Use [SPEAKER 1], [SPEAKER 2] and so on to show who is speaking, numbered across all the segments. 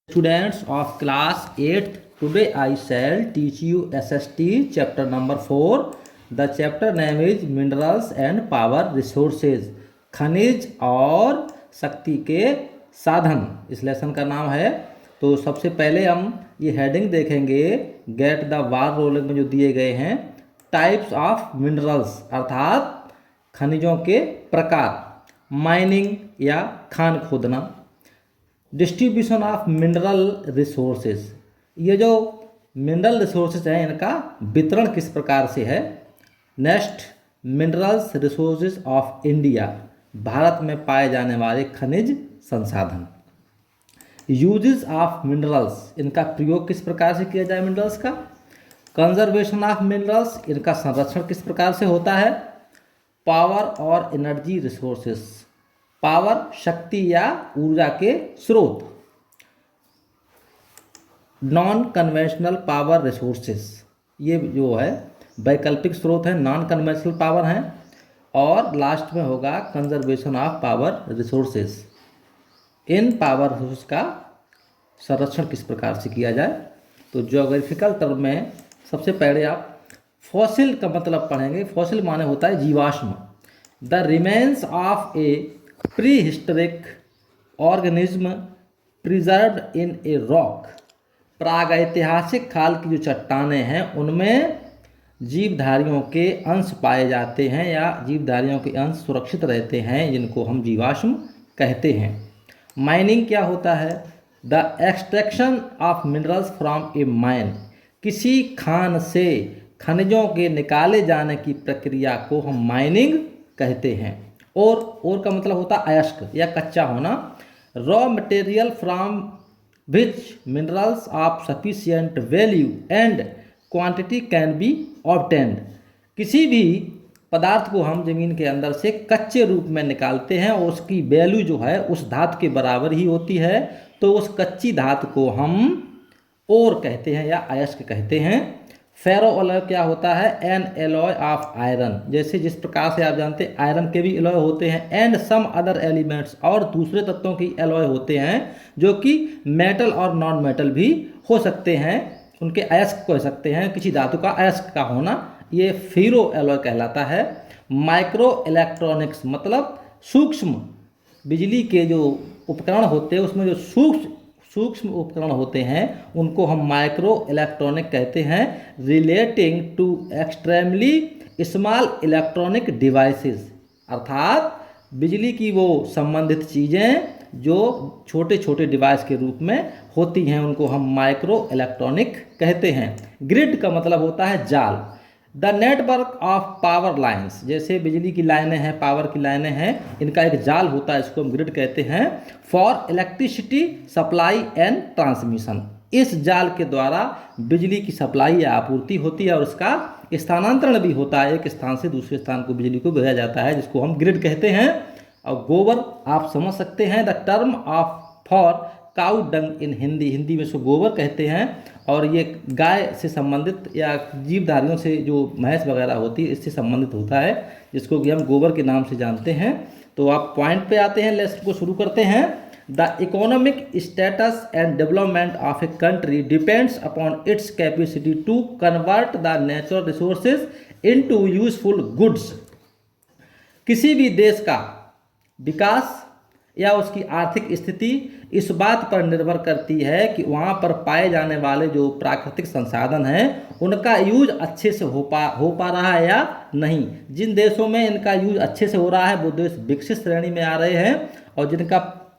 [SPEAKER 1] Students of class 8th, today I shall teach you SST chapter number 4. The chapter name is Minerals and Power Resources. खनिज और शक्ति के साधन इस lesson का नाम है। तो सबसे पहले हम ये हेडिंग देखेंगे, गेट द वार रोलिंग में जो दिए गए हैं टाइप्स ऑफ मिनरल्स अर्थात खनिजों के प्रकार, माइनिंग या खान खोदना, डिस्ट्रीब्यूशन ऑफ मिनरल रिसोर्सेज, ये जो मिनरल रिसोर्सेज हैं इनका वितरण किस प्रकार से है। Next, minerals resources of India, Bharat में पाए जाने वाले खनिज संसाधन। यूजेस ऑफ मिनरल्स, इनका प्रयोग किस प्रकार से किया जाए मिनरल्स का। कंजर्वेशन ऑफ मिनरल्स, इनका संरक्षण किस प्रकार से होता है। पावर और एनर्जी रिसोर्सेज, पावर शक्ति या ऊर्जा के स्रोत। नॉन कन्वेंशनल पावर रिसोर्सेज, ये जो है वैकल्पिक स्रोत है, नॉन कन्वेंशनल पावर हैं। और लास्ट में होगा conservation of power resources, in power resource का संरक्षण किस प्रकार से किया जाए। तो ज्योग्राफिकल टर्म में सबसे पहले आप फॉसिल का मतलब पढ़ेंगे। फॉसिल माने होता है जीवाश्म। The remains of A pre historic organism preserved in a rock, प्रागैतिहासिक काल की जो चट्टानें हैं उनमें जीवधारियों के अंश पाए जाते हैं या जीवधारियों के अंश सुरक्षित रहते हैं, जिनको हम जीवाश्म कहते हैं। माइनिंग क्या होता है। The extraction of minerals from A mine, किसी खान से खनिजों के निकाले जाने की प्रक्रिया को हम माइनिंग कहते हैं। और का मतलब होता है अयस्क या कच्चा होना। Raw material from which minerals of sufficient value and quantity can be obtained, किसी भी पदार्थ को हम जमीन के अंदर से कच्चे रूप में निकालते हैं और उसकी वैल्यू जो है उस धातु के बराबर ही होती है, तो उस कच्ची धातु को हम ओर कहते हैं या अयस्क कहते हैं। फेरो अलॉय क्या होता है। एन एलॉय ऑफ आयरन, जैसे जिस प्रकार से आप जानते हैं आयरन के भी एलॉय होते हैं। एंड सम अदर एलिमेंट्स, और दूसरे तत्वों की एलॉय होते हैं जो कि मेटल और नॉन मेटल भी हो सकते हैं, उनके अयस्क कह सकते हैं। किसी धातु का अयस्क का होना ये फेरो एलॉय कहलाता है। माइक्रो इलेक्ट्रॉनिक्स मतलब सूक्ष्म बिजली के जो उपकरण होते हैं उसमें जो सूक्ष्म उपकरण होते हैं उनको हम माइक्रो इलेक्ट्रॉनिक कहते हैं। Relating to extremely small electronic devices, अर्थात बिजली की वो संबंधित चीज़ें जो छोटे छोटे डिवाइस के रूप में होती हैं उनको हम माइक्रो इलेक्ट्रॉनिक कहते हैं। ग्रिड का मतलब होता है जाल। The network of power lines, जैसे बिजली की लाइनें हैं, पावर की लाइनें हैं, इनका एक जाल होता है, इसको हम ग्रिड कहते हैं। For electricity supply and transmission, इस जाल के द्वारा बिजली की सप्लाई या आपूर्ति होती है और उसका स्थानांतरण भी होता है, एक स्थान से दूसरे स्थान को बिजली को भेजा जाता है, जिसको हम ग्रिड कहते हैं। और गोबर आप समझ सकते हैं। The term of for cow dung in Hindi, Hindi में इसको गोबर कहते हैं। और ये गाय से संबंधित या जीवधारियों से जो भैंस वगैरह होती है इससे संबंधित होता है, जिसको कि हम गोबर के नाम से जानते हैं। तो आप पॉइंट पे आते हैं, लेसन को शुरू करते हैं। The economic status and development of a country depends upon its capacity to convert the natural resources into useful goods, किसी भी देश का विकास या उसकी आर्थिक स्थिति इस बात पर निर्भर करती है कि वहाँ पर पाए जाने वाले जो प्राकृतिक संसाधन हैं उनका यूज अच्छे से हो पा रहा है या नहीं। जिन देशों में इनका यूज अच्छे से हो रहा है वो देश विकसित श्रेणी में आ रहे हैं, और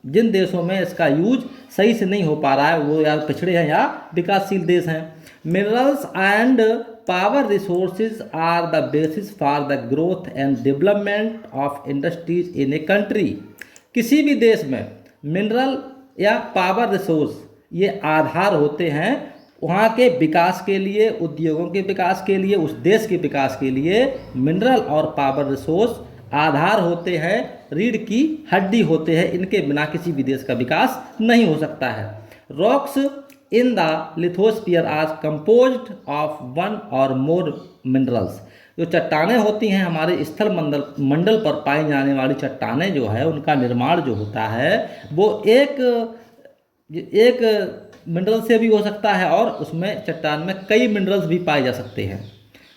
[SPEAKER 1] जिन देशों में इसका यूज सही से नहीं हो पा रहा है वो या पिछड़े हैं या विकासशील देश हैं। Minerals and power resources are the basis for the growth and development of industries in a country, किसी भी देश में मिनरल या पावर रिसोर्स ये आधार होते हैं वहाँ के विकास के लिए, उद्योगों के विकास के लिए, उस देश के विकास के लिए मिनरल और पावर रिसोर्स आधार होते हैं, रीढ़ की हड्डी होते हैं, इनके बिना किसी भी देश का विकास नहीं हो सकता है। Rocks in the lithosphere are composed of one or more minerals, जो चट्टानें होती हैं हमारे स्थल मंडल पर पाई जाने वाली चट्टानें जो है उनका निर्माण जो होता है वो एक एक मिनरल से भी हो सकता है और उसमें चट्टान में कई मिनरल्स भी पाए जा सकते हैं।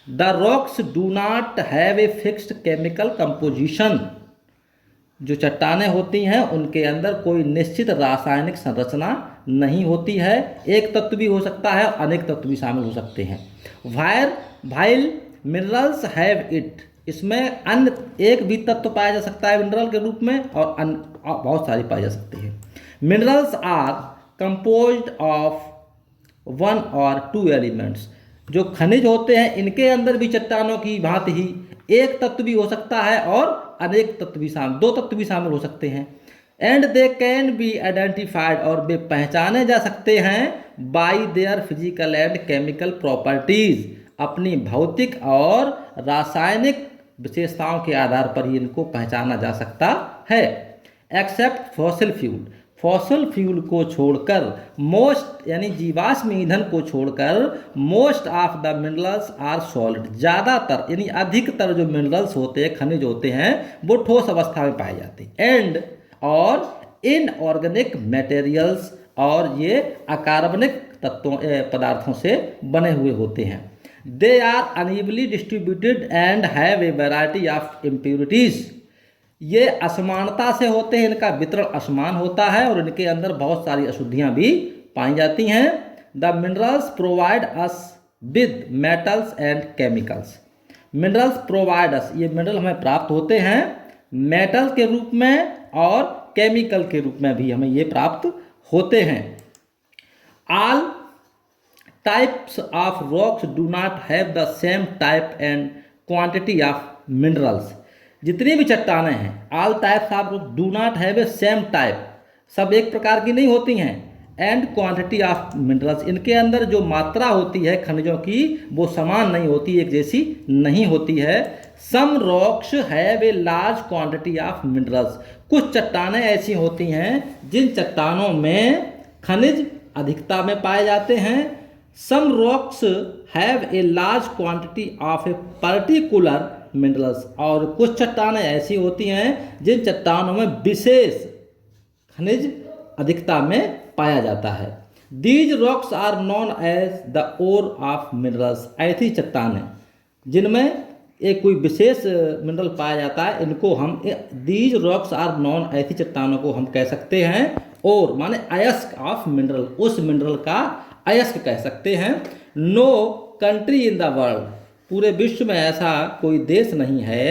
[SPEAKER 1] The rocks do not have a fixed chemical composition. जो चट्टानें होती हैं उनके अंदर कोई निश्चित रासायनिक संरचना नहीं होती है। एक तत्व भी हो सकता है, अनेक तत्व भी शामिल हो सकते हैं। While minerals have it. इसमें अन्य एक भी तत्व पाया जा सकता है मिनरल के रूप में, और बहुत सारे पाए जा सकते हैं। Minerals are composed of one or two elements. जो खनिज होते हैं इनके अंदर भी चट्टानों की भांति ही एक तत्व भी हो सकता है और अनेक तत्व भी शामिल, दो तत्व भी शामिल हो सकते हैं। And they can be identified, और वे पहचाने जा सकते हैं by their physical and chemical properties. अपनी भौतिक और रासायनिक विशेषताओं के आधार पर ही इनको पहचाना जा सकता है। Except fossil fuel. Fossil fuel को छोड़कर, मोस्ट यानी जीवाश्म ईंधन को छोड़कर, most of the minerals are solid. ज़्यादातर यानी अधिकतर जो मिनरल्स होते हैं, खनिज होते हैं, वो ठोस अवस्था में पाए जाते हैं। एंड और इनऑर्गेनिक मटेरियल्स, और ये अकार्बनिक तत्वों पदार्थों से बने हुए होते हैं। They are unevenly distributed and have a variety of impurities. ये असमानता से होते हैं, इनका वितरण असमान होता है और इनके अंदर बहुत सारी अशुद्धियां भी पाई जाती हैं। The minerals provide us with metals and chemicals. Minerals provide us, ये मिनरल हमें प्राप्त होते हैं मेटल के रूप में और केमिकल के रूप में भी हमें ये प्राप्त होते हैं। All types of rocks do not have the same type and quantity of minerals. जितनी भी चट्टानें हैं, all types of do not have a same type, सब एक प्रकार की नहीं होती हैं। एंड क्वांटिटी ऑफ मिनरल्स, इनके अंदर जो मात्रा होती है खनिजों की वो समान नहीं होती, एक जैसी नहीं होती है। Some rocks have a large quantity of minerals. कुछ चट्टानें ऐसी होती हैं जिन चट्टानों में खनिज अधिकता में पाए जाते हैं। Some rocks have a large quantity of a particular minerals, और कुछ चट्टानें ऐसी होती हैं जिन चट्टानों में विशेष खनिज अधिकता में पाया जाता है। These rocks are known as the ore of minerals. ऐसी चट्टानें जिनमें एक कोई विशेष मिनरल पाया जाता है, इनको हम दीज रॉक्स आर नोन, ऐसी चट्टानों को हम कह सकते हैं और माने अयस्क ऑफ मिनरल, उस मिनरल का अयस्क कह सकते हैं। No country in the world, पूरे विश्व में ऐसा कोई देश नहीं है,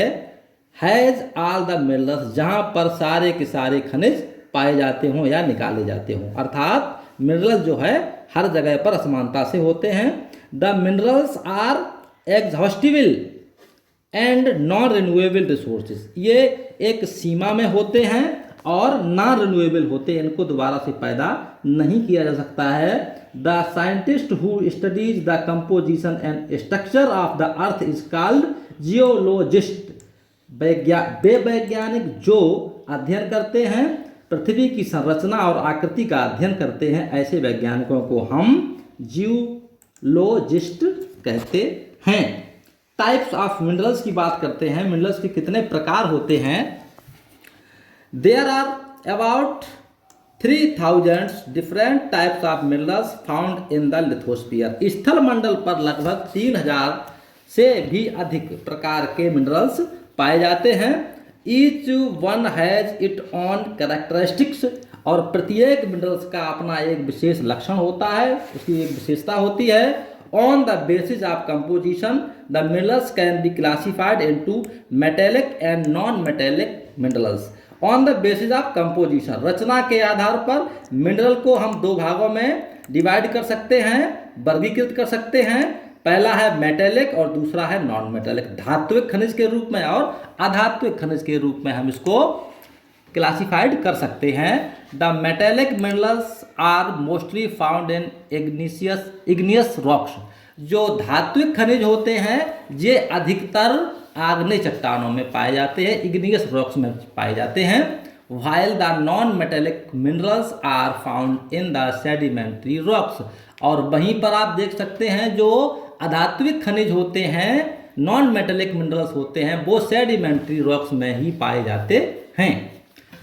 [SPEAKER 1] हैज़ ऑल द मिनरल्स, जहाँ पर सारे के सारे खनिज पाए जाते हों या निकाले जाते हों। अर्थात मिनरल्स जो है हर जगह पर असमानता से होते हैं। The minerals are exhaustible and non renewable resources. ये एक सीमा में होते हैं और नॉन रिन्यूएबल होते हैं, इनको दोबारा से पैदा नहीं किया जा सकता है। The scientist who studies the composition and structure of the earth is called geologist. वे वैज्ञानिक जो अध्ययन करते हैं, पृथ्वी की संरचना और आकृति का अध्ययन करते हैं, ऐसे वैज्ञानिकों को हम जियोलॉजिस्ट कहते हैं। टाइप्स ऑफ मिनरल्स की बात करते हैं, मिनरल्स के कितने प्रकार होते हैं। There are about 3000 different types of minerals found in the lithosphere. स्थल मंडल पर लगभग 3000 से भी अधिक प्रकार के मिनरल्स पाए जाते हैं। Each one has it on characteristics, और प्रत्येक मिनरल्स का अपना एक विशेष लक्षण होता है, उसकी एक विशेषता होती है। On the basis of composition the minerals can be classified into metallic and non metallic minerals. On the basis of composition, रचना के आधार पर मिनरल को हम दो भागों में डिवाइड कर सकते हैं, वर्गीकृत कर सकते हैं। पहला है मेटेलिक और दूसरा है नॉन मेटेलिक। धात्विक खनिज के रूप में और अधात्विक खनिज के रूप में हम इसको क्लासिफाइड कर सकते हैं। The metallic minerals are mostly found in igneous rocks. जो धात्विक खनिज होते हैं ये अधिकतर आग्नेय चट्टानों में पाए जाते हैं, इग्नियस रॉक्स में पाए जाते हैं। while the non-metallic minerals are found in the sedimentary rocks। और वहीं पर आप देख सकते हैं जो अधात्विक खनिज होते हैं, नॉन मेटेलिक मिनरल्स होते हैं, वो सेडिमेंट्री रॉक्स में ही पाए जाते हैं।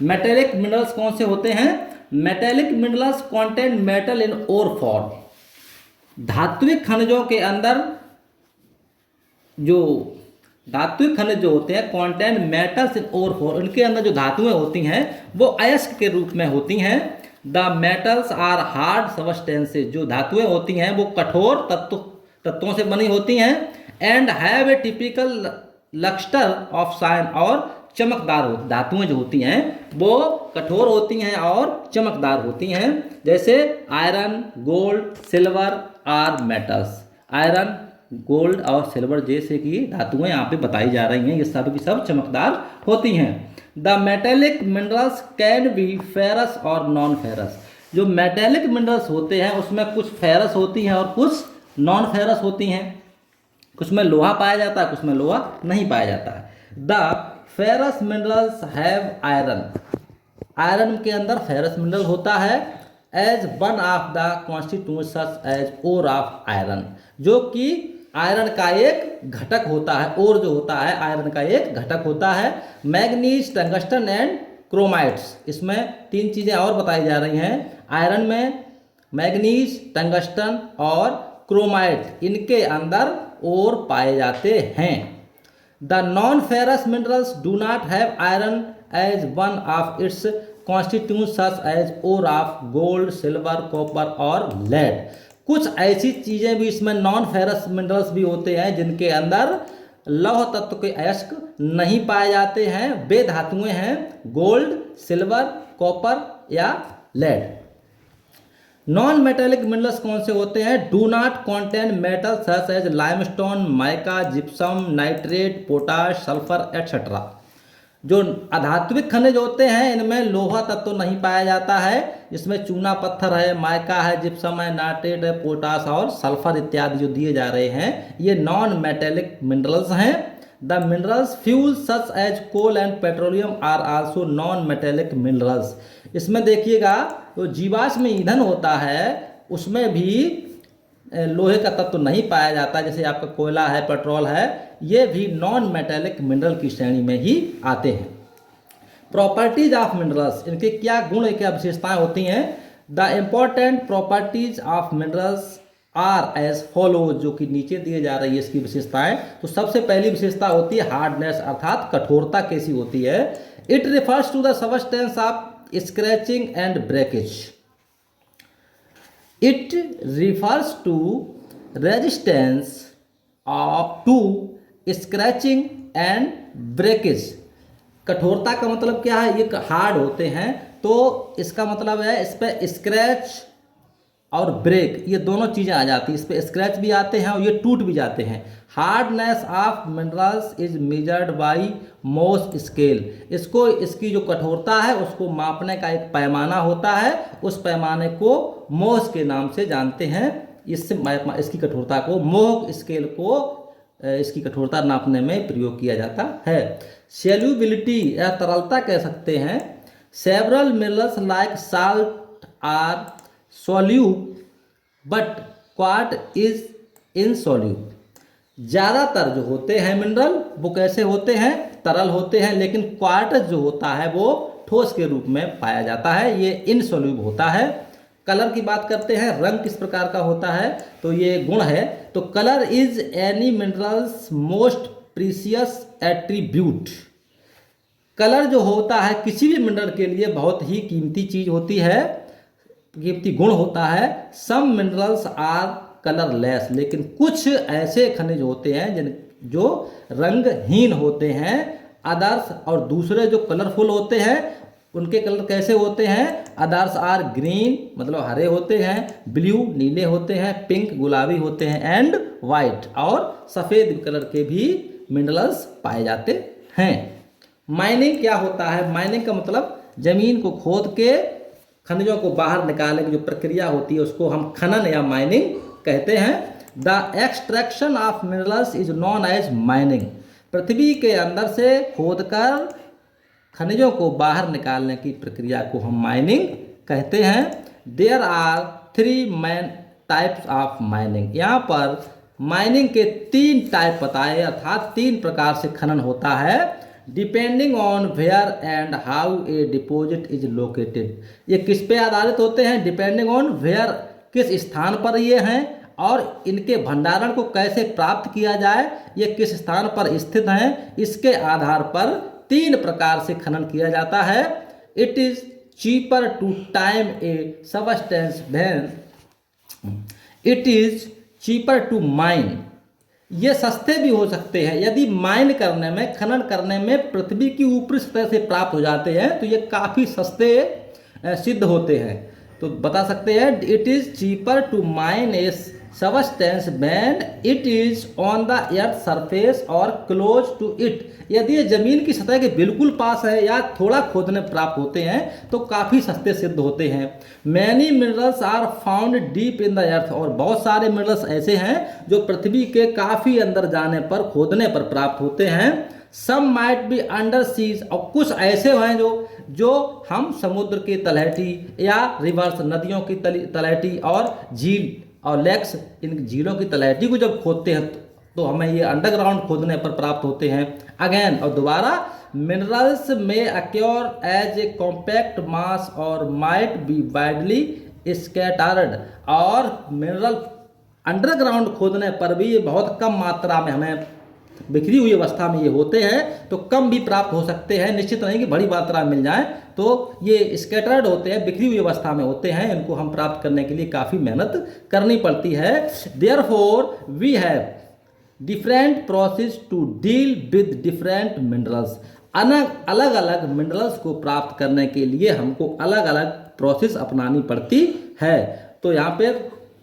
[SPEAKER 1] मेटेलिक मिनरल्स कौन से होते हैं? Metallic minerals contain metal in ore form. धात्विक खनिजों के अंदर जो धात्विक खनिज जो होते हैं contain metals in ore form, उनके अंदर जो धातुएं होती हैं वो अयस्क के रूप में होती हैं। The metals are hard substances, जो धातुएं होती हैं वो कठोर तत्वों से बनी होती हैं। And have a typical lustre of shine, और चमकदार हो, धातुएं जो होती हैं वो कठोर होती हैं और चमकदार होती हैं। जैसे iron, gold, silver are metals. Iron, gold और सिल्वर जैसे कि धातुएं यहाँ पे बताई जा रही हैं, ये सब की सब चमकदार होती हैं। The metallic minerals can B ferrous और नॉन फेरस। जो मेटेलिक मिनरल्स होते हैं उसमें कुछ फेरस होती हैं और कुछ नॉन फेरस होती हैं। कुछ में लोहा पाया जाता है, कुछ में लोहा नहीं पाया जाता है। The ferrous minerals have iron. Iron के अंदर फेरस मिनरल होता है as one of the constitutions as ore of iron, जो कि आयरन का एक घटक होता है। और जो होता है आयरन का एक घटक होता है। मैग्नीज, टंगस्टन एंड क्रोमाइट्स, इसमें तीन चीज़ें और बताई जा रही हैं। आयरन में मैग्नीज, टंगस्टन और क्रोमाइट, इनके अंदर और पाए जाते हैं। The non ferrous minerals do not have iron as one of its constitutions as ore of gold, silver, copper और लेड। कुछ ऐसी चीज़ें भी इसमें नॉन फेरस मिनरल्स भी होते हैं जिनके अंदर लौह तत्व के अयस्क नहीं पाए जाते हैं। वे धातुएं हैं गोल्ड, सिल्वर, कॉपर या लेड। नॉन मेटेलिक मिनरल्स कौन से होते हैं? Do not contain metal such as limestone, mica, gypsum, nitrate, potash, sulphur etcetera. जो अधात्विक खनिज होते हैं इनमें लोहा तत्व तो नहीं पाया जाता है। इसमें चूना पत्थर है, माइका है, जिप्सम है, नाइट्रेट है, पोटाश और सल्फर इत्यादि जो दिए जा रहे हैं ये नॉन मेटेलिक मिनरल्स हैं। The minerals fuel such as coal and petroleum are also non metallic minerals. इसमें देखिएगा तो जीवाश्म ईंधन होता है उसमें भी लोहे का तत्व नहीं पाया जाता, जैसे आपका कोयला है, पेट्रोल है, ये भी नॉन मेटेलिक मिनरल की श्रेणी में ही आते हैं। प्रॉपर्टीज ऑफ मिनरल्स, इनके क्या गुण, क्या विशेषताएं होती हैं? The important properties of minerals are as follow, जो कि नीचे दिए जा रही है इसकी विशेषताएं। तो सबसे पहली विशेषता होती है हार्डनेस, अर्थात कठोरता कैसी होती है। It refers to the substance of scratching and breakage. It refers to resistance to scratching and breakage. कठोरता का मतलब क्या है? ये हार्ड होते हैं तो इसका मतलब है इस पर स्क्रैच और ब्रेक ये दोनों चीज़ें आ जाती हैं। इस पर स्क्रैच भी आते हैं और ये टूट भी जाते हैं। Hardness of minerals is measured by मोस स्केल। इसको, इसकी जो कठोरता है उसको मापने का एक पैमाना होता है, उस पैमाने को मोस के नाम से जानते हैं। इससे इसकी कठोरता को, मोह स्केल को इसकी कठोरता नापने में प्रयोग किया जाता है। सेल्यूबिलिटी या तरलता कह सकते हैं। Several minerals like salt are soluble but quartz is insoluble. ज़्यादातर जो होते हैं मिनरल वो कैसे होते हैं? तरल होते हैं, लेकिन क्वार्टज जो होता है वो ठोस के रूप में पाया जाता है, ये इनसोल्यूब होता है। कलर की बात करते हैं, रंग किस प्रकार का होता है, तो ये गुण है। तो colour is any minerals most precious attribute. Colour जो होता है किसी भी मिनरल के लिए बहुत ही कीमती चीज होती है, कीमती गुण होता है। सम मिनरल्स आर कलरलेस, लेकिन कुछ ऐसे खनिज होते हैं जिन जो रंगहीन होते हैं। अदर्स, और दूसरे जो कलरफुल होते हैं उनके कलर कैसे होते हैं? अदर्स आर ग्रीन, मतलब हरे होते हैं, ब्लू नीले होते हैं, पिंक गुलाबी होते हैं, एंड वाइट और सफ़ेद कलर के भी मिनरल्स पाए जाते हैं। माइनिंग क्या होता है? माइनिंग का मतलब जमीन को खोद के खनिजों को बाहर निकालने की जो प्रक्रिया होती है उसको हम खनन या माइनिंग कहते हैं। The extraction of minerals is known as mining. पृथ्वी के अंदर से खोदकर खनिजों को बाहर निकालने की प्रक्रिया को हम माइनिंग कहते हैं। There are 3 main types of mining. यहाँ पर माइनिंग के 3 टाइप बताए, अर्थात 3 प्रकार से खनन होता है। Depending on where and how a deposit is located. ये किस पे आधारित होते हैं? डिपेंडिंग ऑन वेयर, किस स्थान पर ये हैं, और इनके भंडारण को कैसे प्राप्त किया जाए, ये किस स्थान पर स्थित हैं, इसके आधार पर 3 प्रकार से खनन किया जाता है। It is cheaper to time a substance when it is cheaper to mine. ये सस्ते भी हो सकते हैं यदि माइन करने में, खनन करने में पृथ्वी की ऊपरी सतह से प्राप्त हो जाते हैं तो ये काफ़ी सस्ते सिद्ध होते हैं। तो बता सकते हैं it is cheaper to mine a substance when it is on the earth surface or close to it. यदि ये जमीन की सतह के बिल्कुल पास है या थोड़ा खोदने प्राप्त होते हैं तो काफ़ी सस्ते सिद्ध होते हैं। Many minerals are found deep in the earth, और बहुत सारे मिनरल्स ऐसे हैं जो पृथ्वी के काफ़ी अंदर जाने पर, खोदने पर प्राप्त होते हैं। Some might be under seas, और कुछ ऐसे हैं जो हम समुद्र की तलहटी या रिवर्स नदियों की तलहटी और झील और लेक्स, इन झीलों की तलहटी को जब खोदते हैं तो हमें ये अंडरग्राउंड खोदने पर प्राप्त होते हैं। अगेन और दोबारा, मिनरल्स में अक्योर एज ए कॉम्पैक्ट मास और माइट बी वाइडली स्कैटर्ड, और मिनरल अंडरग्राउंड खोदने पर भी ये बहुत कम मात्रा में हमें बिखरी हुई अवस्था में ये होते हैं, तो कम भी प्राप्त हो सकते हैं। निश्चित नहीं कि बड़ी मात्रा में मिल जाए, तो ये स्कैटर्ड होते हैं, बिखरी हुई अवस्था में होते हैं। इनको हम प्राप्त करने के लिए काफ़ी मेहनत करनी पड़ती है। Therefore we have different process to deal with different minerals. अलग अलग मिनरल्स को प्राप्त करने के लिए हमको अलग अलग प्रोसेस अपनानी पड़ती है। तो यहाँ पे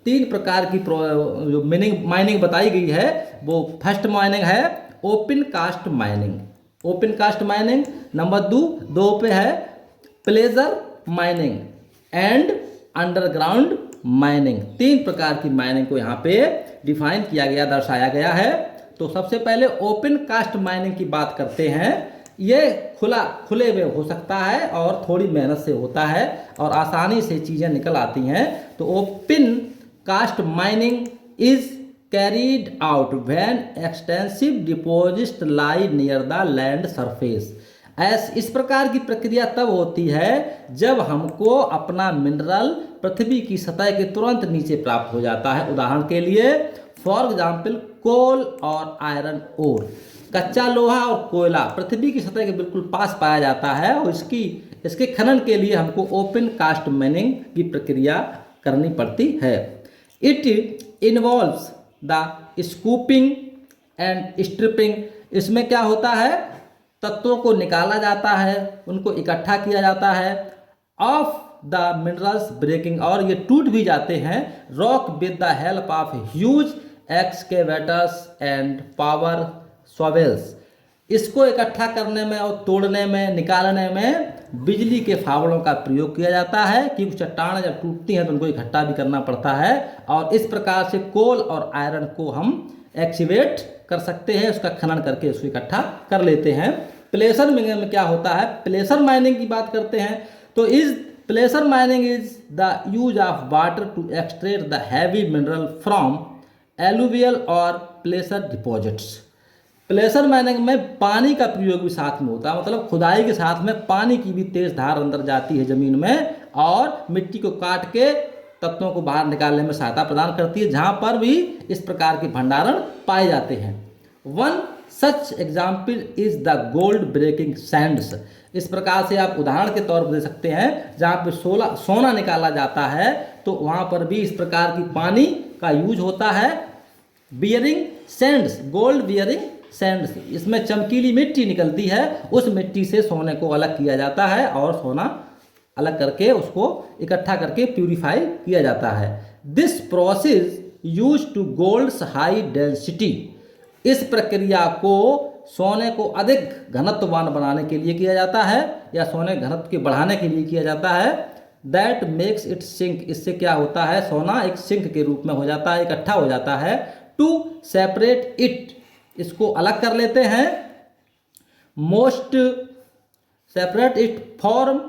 [SPEAKER 1] 3 प्रकार की जो माइनिंग बताई गई है, वो फर्स्ट माइनिंग है open cast mining, open cast mining. Number 2 पे है placer mining and underground mining. 3 प्रकार की माइनिंग को यहाँ पे डिफाइन किया गया, दर्शाया गया है। तो सबसे पहले ओपन कास्ट माइनिंग की बात करते हैं। ये खुले में हो सकता है और थोड़ी मेहनत से होता है और आसानी से चीज़ें निकल आती हैं। तो open cast mining is carried out when extensive deposits lie near the land surface. इस प्रकार की प्रक्रिया तब होती है जब हमको अपना मिनरल पृथ्वी की सतह के तुरंत नीचे प्राप्त हो जाता है। उदाहरण के लिए फॉर एग्जाम्पल कोल और आयरन ओर, कच्चा लोहा और कोयला पृथ्वी की सतह के बिल्कुल पास पाया जाता है और इसके खनन के लिए हमको ओपन कास्ट माइनिंग की प्रक्रिया करनी पड़ती है। It involves the scooping and stripping. इसमें क्या होता है, तत्वों को निकाला जाता है, उनको इकट्ठा किया जाता है। ऑफ द मिनरल्स ब्रेकिंग, और ये टूट भी जाते हैं। Rock with the help of huge excavators and power shovels. इसको इकट्ठा करने में और तोड़ने में, निकालने में बिजली के फावड़ों का प्रयोग किया जाता है, क्योंकि चट्टान जब टूटती हैं तो उनको इकट्ठा भी करना पड़ता है। और इस प्रकार से कोल और आयरन को हम एक्सीवेट कर सकते हैं, उसका खनन करके उसको इकट्ठा कर लेते हैं। प्लेसर माइनिंग में क्या होता है, प्लेसर माइनिंग की बात करते हैं। तो is placer mining is the use of water to extract the heavy mineral from alluvial or placer deposits. प्लेसर mining में पानी का प्रयोग भी साथ में होता है, मतलब खुदाई के साथ में पानी की भी तेज धार अंदर जाती है जमीन में और मिट्टी को काट के तत्वों को बाहर निकालने में सहायता प्रदान करती है, जहां पर भी इस प्रकार के भंडारण पाए जाते हैं। One such example is the gold breaking sands. इस प्रकार से आप उदाहरण के तौर पर दे सकते हैं, जहाँ पे सोना निकाला जाता है तो वहाँ पर भी इस प्रकार की पानी का यूज होता है। Bearing Sands, gold bearing Sands, इसमें चमकीली मिट्टी निकलती है, उस मिट्टी से सोने को अलग किया जाता है और सोना अलग करके उसको इकट्ठा करके प्यूरिफाई किया जाता है। This process use to gold's high density. इस प्रक्रिया को सोने को अधिक घनत्ववान बनाने के लिए किया जाता है या सोने घनत्व के बढ़ाने के लिए किया जाता है। That makes it sink. इससे क्या होता है, सोना एक सिंक के रूप में हो जाता है, इकट्ठा हो जाता है। टू सेपरेट इट, इसको अलग कर लेते हैं। Most separate it form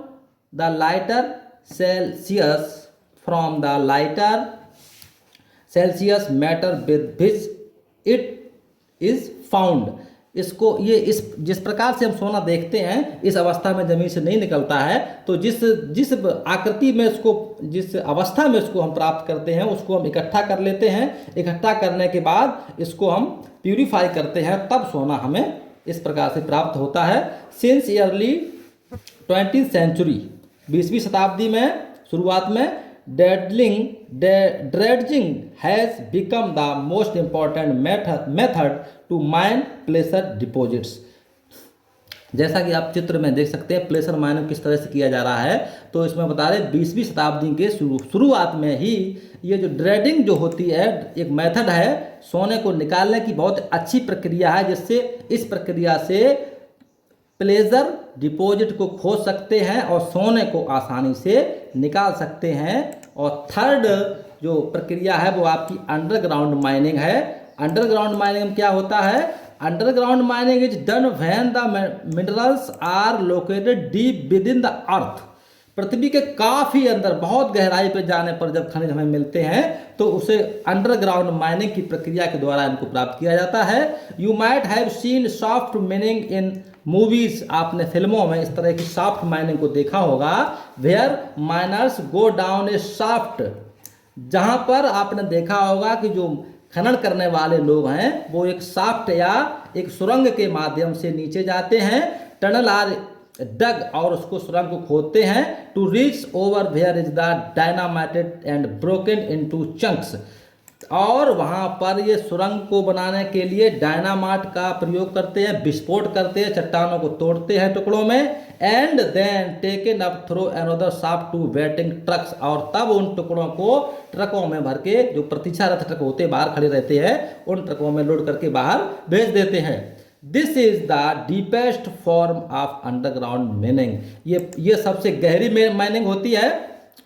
[SPEAKER 1] the lighter Celsius from the lighter Celsius matter with which it is found. इसको ये इस जिस प्रकार से हम सोना देखते हैं इस अवस्था में ज़मीन से नहीं निकलता है, तो जिस जिस आकृति में इसको, जिस अवस्था में इसको हम प्राप्त करते हैं उसको हम इकट्ठा कर लेते हैं। इकट्ठा करने के बाद इसको हम प्यूरिफाई करते हैं, तब सोना हमें इस प्रकार से प्राप्त होता है। सिंस ईयरली 20th सेंचुरी, 20वीं शताब्दी में शुरुआत में dredging has become the most important method to mine placer deposits। जैसा कि आप चित्र में देख सकते हैं प्लेसर माइनिंग किस तरह से किया जा रहा है, तो इसमें बता रहे 20वीं शताब्दी के शुरुआत में ही ये जो ड्रेडिंग जो होती है एक मेथड है सोने को निकालने की, बहुत अच्छी प्रक्रिया है, जिससे इस प्रक्रिया से प्लेजर डिपॉजिट को खोज सकते हैं और सोने को आसानी से निकाल सकते हैं। और थर्ड जो प्रक्रिया है वो आपकी अंडरग्राउंड माइनिंग है। अंडरग्राउंड माइनिंग में क्या होता है? Underground mining is done when the minerals are located deep within the earth. पृथ्वी के काफ़ी अंदर बहुत गहराई पर जाने पर जब खनिज हमें मिलते हैं तो उसे अंडरग्राउंड माइनिंग की प्रक्रिया के द्वारा इनको प्राप्त किया जाता है। You might have seen soft mining in movies, आपने फिल्मों में इस तरह की सॉफ्ट माइनिंग को देखा होगा। Where miners go down a shaft, जहां पर आपने देखा होगा कि जो खनन करने वाले लोग हैं वो एक शाफ्ट या एक सुरंग के माध्यम से नीचे जाते हैं। टनल आर डग, और उसको सुरंग को खोदते हैं। To reach ore where is the dynamited and broken into chunks, और वहाँ पर ये सुरंग को बनाने के लिए डायनामाइट का प्रयोग करते हैं, विस्फोट करते हैं, चट्टानों को तोड़ते हैं टुकड़ों में। And then taken up through another shaft to waiting trucks, और तब उन टुकड़ों को ट्रकों में भर के, जो प्रतीक्षारत ट्रक होते हैं बाहर खड़े रहते हैं, उन ट्रकों में लोड करके बाहर भेज देते हैं। This is the deepest form of underground mining. ये सबसे गहरी माइनिंग होती है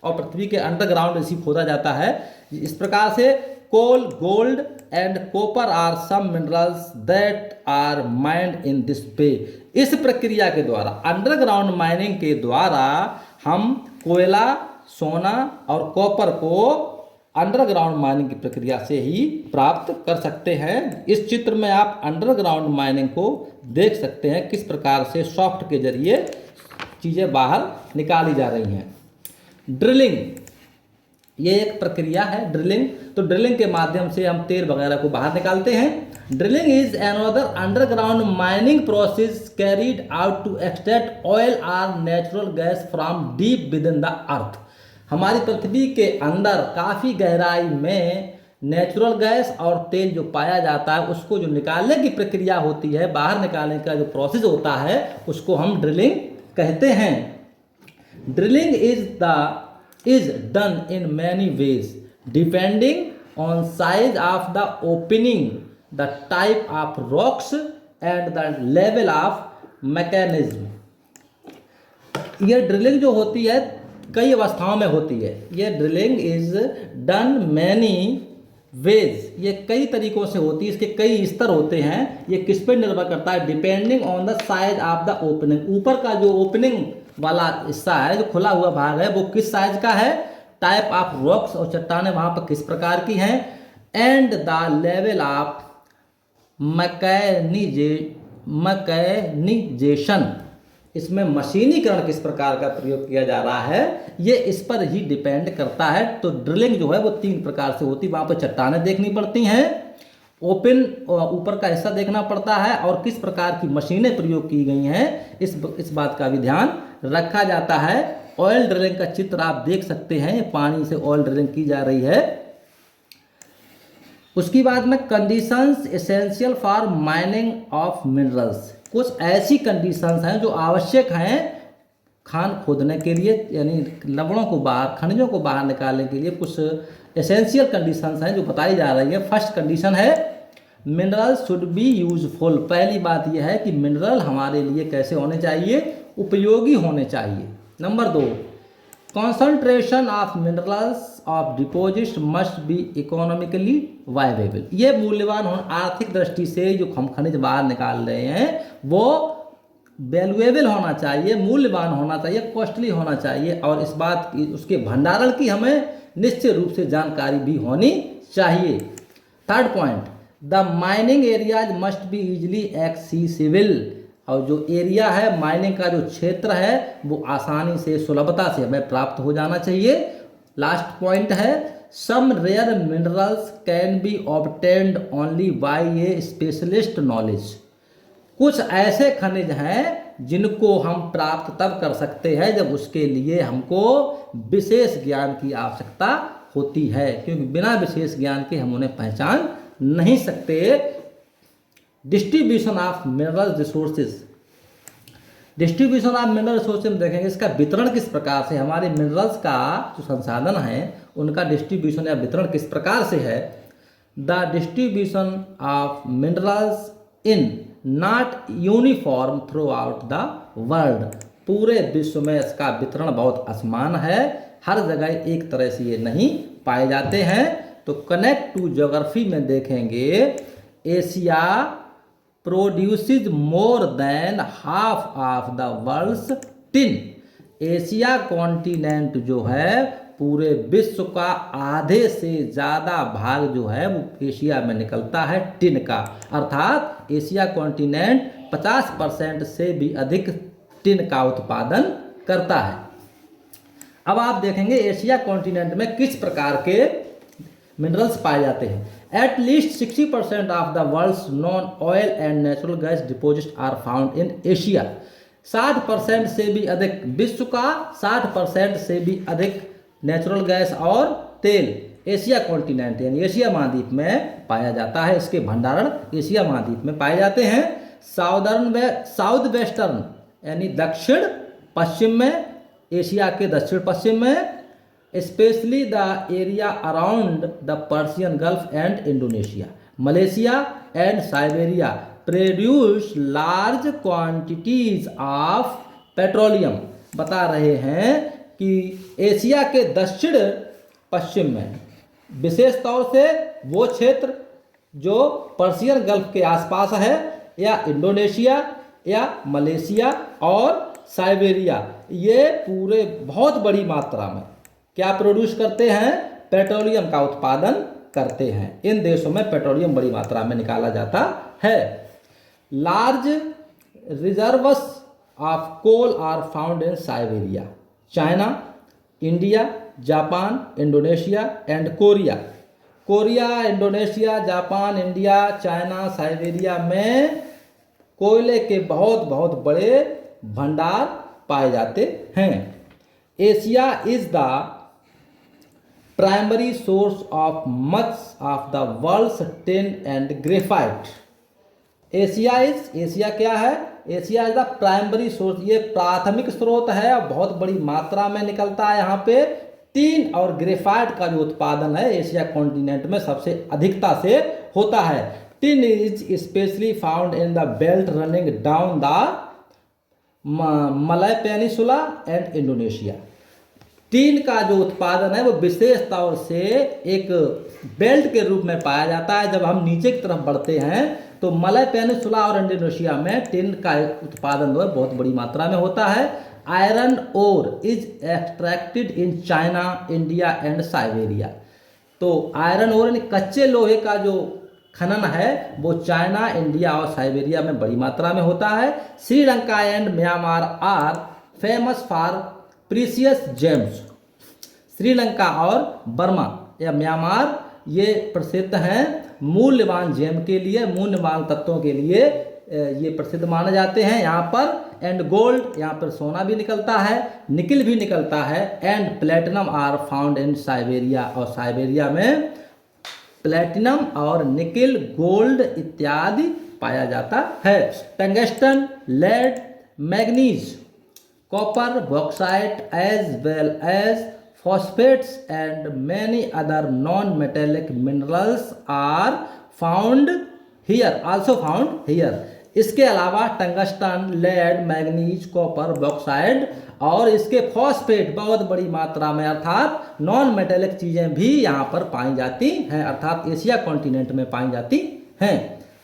[SPEAKER 1] और पृथ्वी के अंडरग्राउंड इसी खोदा जाता है। इस प्रकार से coal, gold and copper are some minerals that are mined in this way. इस प्रक्रिया के द्वारा, अंडरग्राउंड माइनिंग के द्वारा हम कोयला, सोना और कॉपर को अंडरग्राउंड माइनिंग की प्रक्रिया से ही प्राप्त कर सकते हैं। इस चित्र में आप अंडरग्राउंड माइनिंग को देख सकते हैं, किस प्रकार से सॉफ्ट के जरिए चीज़ें बाहर निकाली जा रही हैं। ड्रिलिंग, ये एक प्रक्रिया है ड्रिलिंग। तो ड्रिलिंग के माध्यम से हम तेल वगैरह को बाहर निकालते हैं। Drilling is another underground mining process carried out to extract oil और natural gas from deep within the earth. हमारी पृथ्वी के अंदर काफ़ी गहराई में नेचुरल गैस और तेल जो पाया जाता है उसको जो निकालने की प्रक्रिया होती है, बाहर निकालने का जो प्रोसेस होता है, उसको हम ड्रिलिंग कहते हैं। Drilling is done in many ways depending on size of the opening, the type of rocks and the level of mechanism। ये ड्रिलिंग जो होती है कई अवस्थाओं में होती है। ये drilling is done many ways, ये कई तरीकों से होती है, इसके कई स्तर होते हैं। ये किस पर निर्भर करता है? Depending on the size of the opening. ऊपर का जो ओपनिंग वाला हिस्सा है, जो खुला हुआ भाग है, वो किस साइज का है, टाइप ऑफ रॉक्स और चट्टानें वहाँ पर किस प्रकार की हैं, एंड द लेवल ऑफ मैकेनिजेशन, इसमें मशीनीकरण किस प्रकार का प्रयोग किया जा रहा है, ये इस पर ही डिपेंड करता है। तो ड्रिलिंग जो है वो 3 प्रकार से होती है। वहाँ पर चट्टानें देखनी पड़ती हैं, ओपन ऊपर का हिस्सा देखना पड़ता है, और किस प्रकार की मशीनें प्रयोग की गई हैं इस बात का भी ध्यान रखा जाता है। ऑयल ड्रिलिंग का चित्र आप देख सकते हैं, पानी से ऑयल ड्रिलिंग की जा रही है। उसकी बाद में conditions essential for mining of minerals. कुछ ऐसी कंडीशंस हैं जो आवश्यक हैं खान खोदने के लिए, यानी लवणों को बाहर, खनिजों को बाहर निकालने के लिए कुछ एसेंशियल कंडीशंस हैं जो बताई जा रही है। फर्स्ट कंडीशन है मिनरल शुड बी यूजफुल। पहली बात यह है कि मिनरल हमारे लिए कैसे होने चाहिए, उपयोगी होने चाहिए। Number 2, concentration of minerals of deposits must be economically viable. ये मूल्यवान आर्थिक दृष्टि से जो हम खनिज बाहर निकाल रहे हैं वो वैल्यूएबल होना चाहिए, मूल्यवान होना चाहिए, कॉस्टली होना चाहिए, और इस बात की, उसके भंडारण की हमें निश्चित रूप से जानकारी भी होनी चाहिए। Third point, the mining areas must be easily accessible, और जो एरिया है माइनिंग का जो क्षेत्र है वो आसानी से सुलभता से हमें प्राप्त हो जाना चाहिए। लास्ट पॉइंट है some rare minerals can be obtained only by a specialist knowledge, कुछ ऐसे खनिज हैं जिनको हम प्राप्त तब कर सकते हैं जब उसके लिए हमको विशेष ज्ञान की आवश्यकता होती है, क्योंकि बिना विशेष ज्ञान के हम उन्हें पहचान नहीं सकते। Distribution of mineral resources, distribution of mineral resources में देखेंगे इसका वितरण किस प्रकार से, हमारे मिनरल्स का जो संसाधन है उनका डिस्ट्रीब्यूशन या वितरण किस प्रकार से है। The distribution of minerals in not uniform through out the world, पूरे विश्व में इसका वितरण बहुत असमान है, हर जगह एक तरह से ये नहीं पाए जाते हैं। तो कनेक्ट टू ज्योग्राफी में देखेंगे Asia produces more than half of the world's tin, Asia continent जो है पूरे विश्व का आधे से ज़्यादा भाग जो है वो एशिया में निकलता है टिन का, अर्थात एशिया कॉन्टिनेंट 50% से भी अधिक टिन का उत्पादन करता है। अब आप देखेंगे एशिया कॉन्टिनेंट में किस प्रकार के मिनरल्स पाए जाते हैं। At least 60% of the world's non oil and natural gas deposit are found in Asia, 60% से भी अधिक विश्व का 60% से भी अधिक नेचुरल गैस और तेल एशिया कॉन्टिनेंट यानी एशिया महाद्वीप में पाया जाता है, इसके भंडारण एशिया महाद्वीप में पाए जाते हैं। साउथ वेस्टर्न यानी दक्षिण पश्चिम में, एशिया के दक्षिण पश्चिम में, specially the area around the Persian gulf and Indonesia, Malaysia and Siberia produce large quantities of petroleum, बता रहे हैं कि एशिया के दक्षिण पश्चिम में विशेष तौर से वो क्षेत्र जो पर्शियन गल्फ के आसपास है या इंडोनेशिया या मलेशिया और साइबेरिया, ये पूरे बहुत बड़ी मात्रा में क्या प्रोड्यूस करते हैं, पेट्रोलियम का उत्पादन करते हैं। इन देशों में पेट्रोलियम बड़ी मात्रा में निकाला जाता है। Large reserves of coal are found in Siberia, China, India, Japan, Indonesia and Korea. Korea, Indonesia, Japan, India, China, Siberia में कोयले के बहुत बहुत बड़े भंडार पाए जाते हैं। Asia is the primary source of much of the world's tin and graphite. Asia क्या है, Asia is the primary source, ये प्राथमिक स्रोत है और बहुत बड़ी मात्रा में निकलता है। यहाँ पे टिन और ग्रेफाइट का जो उत्पादन है एशिया कॉन्टिनेंट में सबसे अधिकता से होता है। Tin is specially found in the belt running down the Malay peninsula and Indonesia. Tin का जो उत्पादन है वो विशेष तौर से एक बेल्ट के रूप में पाया जाता है। जब हम नीचे की तरफ बढ़ते हैं तो मलय पेनिसुला और इंडोनेशिया में टिन का उत्पादन जो है बहुत बड़ी मात्रा में होता है। Iron ore is extracted in China, India and Siberia. तो आयरन ओर यानी कच्चे लोहे का जो खनन है वो चाइना, इंडिया और साइबेरिया में बड़ी मात्रा में होता है। Sri Lanka and Myanmar are famous for precious gems. Sri Lanka और बर्मा या म्यांमार ये प्रसिद्ध हैं मूल्यवान जेम के लिए, मूल्यवान तत्वों के लिए ये प्रसिद्ध माने जाते हैं। यहाँ पर एंड गोल्ड, यहाँ पर सोना भी निकलता है, निकिल भी निकलता है। And platinum are found in Siberia, और साइबेरिया में प्लेटिनम और निकिल, गोल्ड इत्यादि पाया जाता है। Tungsten, lead, manganese, copper, bauxite as well as phosphates and many other non-metallic minerals are found here, also found here। इसके अलावा tungsten, lead, manganese, copper, bauxite और इसके फॉस्फेट बहुत बड़ी मात्रा में अर्थात नॉन मेटेलिक चीज़ें भी यहाँ पर पाई जाती हैं, अर्थात एशिया कॉन्टिनेंट में पाई जाती हैं।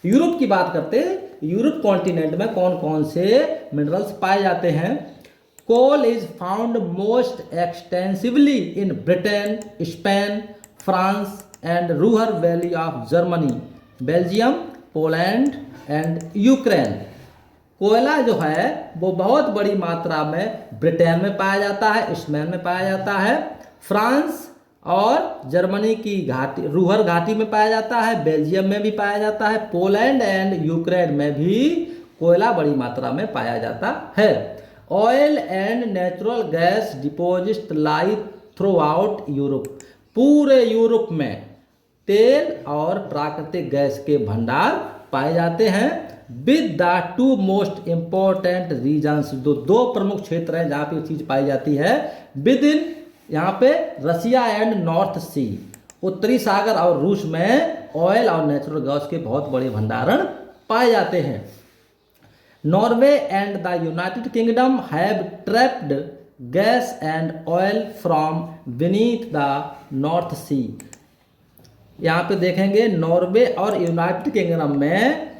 [SPEAKER 1] यूरोप की बात करते हैं, यूरोप कॉन्टिनेंट में कौन कौन से मिनरल्स पाए जाते हैं। Coal is found most extensively in Britain, Spain, France and Ruhr Valley of Germany। Belgium, Poland and Ukraine. कोयला जो है वो बहुत बड़ी मात्रा में ब्रिटेन में पाया जाता है, स्पेन में पाया जाता है, फ्रांस और जर्मनी की घाटी रूहर घाटी में पाया जाता है, बेल्जियम में भी पाया जाता है, पोलैंड एंड यूक्रेन में भी कोयला बड़ी मात्रा में पाया जाता है। Oil and natural gas deposit lie through out Europe. पूरे यूरोप में तेल और प्राकृतिक गैस के भंडार पाए जाते हैं। With the two most important regions, दो प्रमुख क्षेत्र हैं जहाँ पे ये चीज पाई जाती है। विद इन यहाँ पे रसिया एंड नॉर्थ सी, उत्तरी सागर और रूस में ऑयल और नेचुरल गैस के बहुत बड़े भंडारण पाए जाते हैं। Norway and the United Kingdom have trapped gas and oil from beneath the North Sea. यहाँ पे देखेंगे नॉर्वे और यूनाइटेड किंगडम में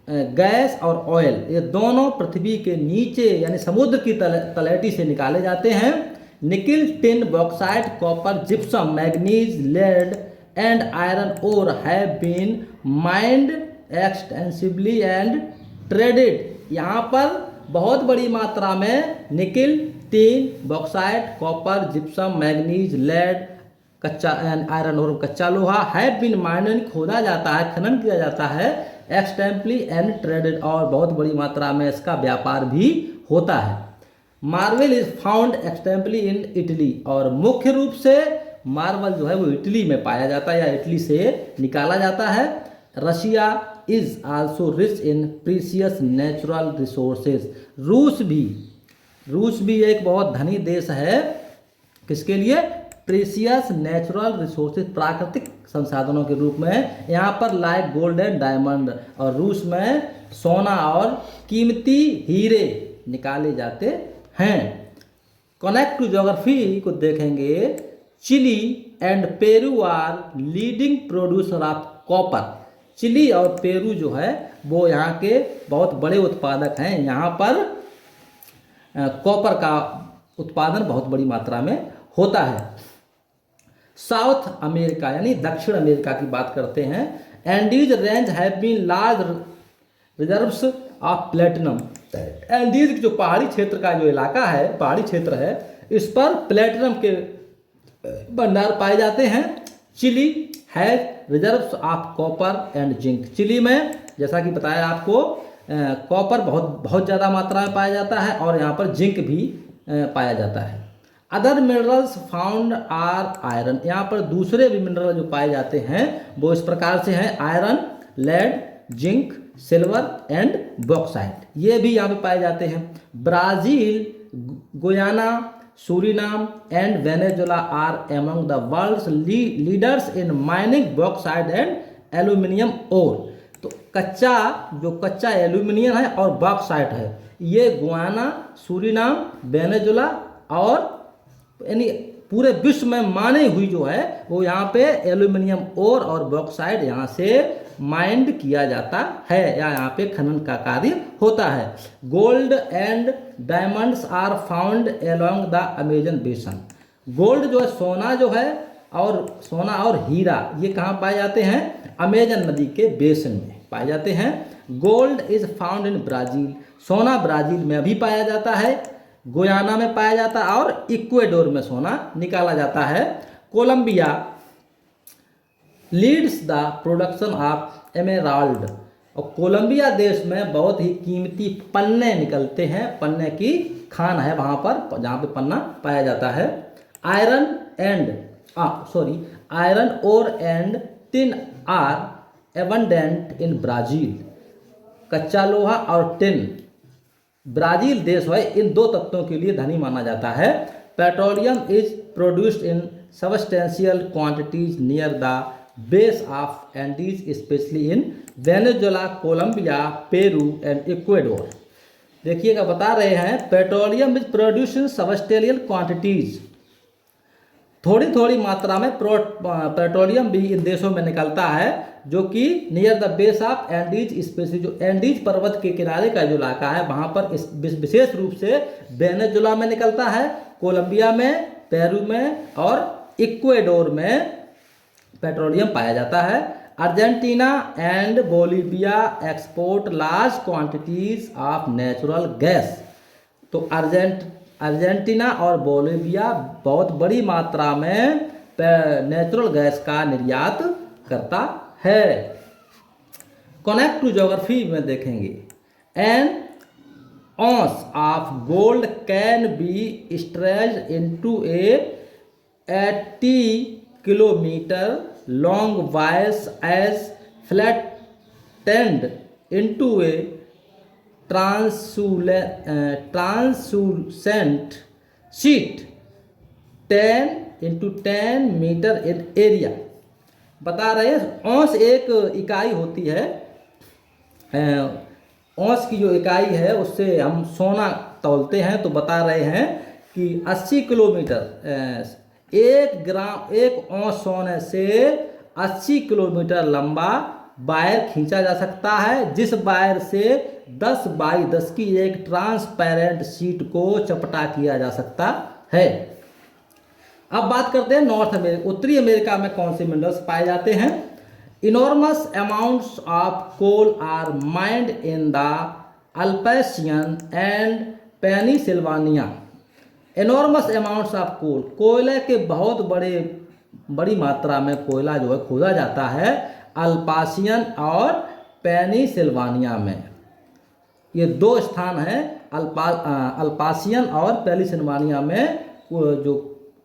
[SPEAKER 1] गैस और ऑयल ये दोनों पृथ्वी के नीचे यानी समुद्र की तलहटी से निकाले जाते हैं। Nickel, tin, bauxite, copper, gypsum, manganese, lead and iron ore have been mined extensively and traded. यहाँ पर बहुत बड़ी मात्रा में nickel, tin, bauxite, copper, gypsum, manganese, lead, कच्चा आयरन और कच्चा लोहा हैव बीन माइंड खोदा जाता है, खनन किया जाता है, एक्सटेंपली एंड ट्रेडेड और बहुत बड़ी मात्रा में इसका व्यापार भी होता है। Marble is found extensively in Italy और मुख्य रूप से मार्बल जो है वो इटली में पाया जाता है या इटली से निकाला जाता है। Russia is also rich in precious natural resources. रूस भी एक बहुत धनी देश है। किसके लिए? प्रीसियस नेचुरल रिसोर्सेज, प्राकृतिक संसाधनों के रूप में। यहाँ पर लाइक गोल्ड एंड डायमंड और रूस में सोना और कीमती हीरे निकाले जाते हैं। कनेक्ट टू ज्योग्राफी को देखेंगे। Chile and Peru are leading producer of copper. Chile और पेरू जो है वो यहाँ के बहुत बड़े उत्पादक हैं। यहाँ पर कॉपर का उत्पादन बहुत बड़ी मात्रा में होता है। साउथ अमेरिका यानी दक्षिण अमेरिका की बात करते हैं। Andes range have been large reserves of platinum. Andes जो पहाड़ी क्षेत्र का जो इलाका है, पहाड़ी क्षेत्र है, इस पर प्लेटिनम के भंडार पाए जाते हैं। Chile has reserves of copper and zinc. Chile में जैसा कि बताया आपको कॉपर बहुत ज़्यादा मात्रा में पाया जाता है और यहाँ पर जिंक भी पाया जाता है। Other minerals found are iron. यहाँ पर दूसरे भी मिनरल जो पाए जाते हैं वो इस प्रकार से हैं। Iron, lead, zinc, silver and bauxite, ये भी यहाँ पे पाए जाते हैं। Brazil, Guyana, Suriname and Venezuela are among the world's leaders in mining bauxite and aluminium ore. तो कच्चा एल्यूमिनियम है और बॉक्साइट है, ये गुयाना, सूरीनाम, वेनेजुला और यानी पूरे विश्व में मानी हुई जो है वो यहाँ पे एल्यूमिनियम ओर और बॉक्साइट यहाँ से माइंड किया जाता है या यहाँ पे खनन का कार्य होता है। Gold and diamonds are found along the Amazon basin. Gold जो है सोना और हीरा ये कहाँ पाए जाते हैं? अमेजन नदी के बेसन में पाए जाते हैं। Gold is found in Brazil. सोना ब्राजील में भी पाया जाता है, गुयाना में पाया जाता है और इक्वेडोर में सोना निकाला जाता है। Colombia leads the production of emerald. और कोलंबिया देश में बहुत ही कीमती पन्ने निकलते हैं। पन्ने की खान है वहाँ पर जहाँ पे पन्ना पाया जाता है। Iron ore and tin are abundant in Brazil. कच्चा लोहा और टिन ब्राजील देश है इन दो तत्वों के लिए धनी माना जाता है। Petroleum is produced in substantial quantities near the base of Andes specially in Venezuela, Colombia, Peru and Ecuador. देखिएगा बता रहे हैं petroleum is produced in substantial quantities. थोड़ी मात्रा में पेट्रोलियम भी इन देशों में निकलता है जो कि near the base of Andes specially, जो एंडीज पर्वत के किनारे का जो इलाका है वहाँ पर विशेष रूप से वेनेजुला में निकलता है, कोलंबिया में, पेरू में और इक्वेडोर में पेट्रोलियम पाया जाता है। Argentina and Bolivia export large quantities of natural gas. तो अर्जेंटीना और बोलीविया बहुत बड़ी मात्रा में नेचुरल गैस का निर्यात करता है। कनेक्ट टू ज्योग्राफी में देखेंगे, N ounce of gold can be stretched into a 80 kilometer long wires as flattened into a translucent sheet 10 into 10 metre in area। बता रहे हैं औंस एक इकाई होती है, औंस की जो इकाई है उससे हम सोना तौलते हैं। तो बता रहे हैं कि 80 किलोमीटर, 1 औंस सोने से 80 किलोमीटर लंबा वायर खींचा जा सकता है, जिस वायर से 10 बाई 10 की एक ट्रांसपेरेंट शीट को चपटा किया जा सकता है। अब बात करते हैं नॉर्थ अमेरिका, उत्तरी अमेरिका में कौन से मिनरल्स पाए जाते हैं। Enormous amounts of coal are mined in the Appalachian and Pennsylvania। Enormous amounts of coal, कोयले के बहुत बड़ी मात्रा में कोयला जो है खोदा जाता है अल्पाशियन और पेनिसिल्वानिया में। ये दो स्थान हैं, अल्पाशियन और पेनिसिल्वानिया में जो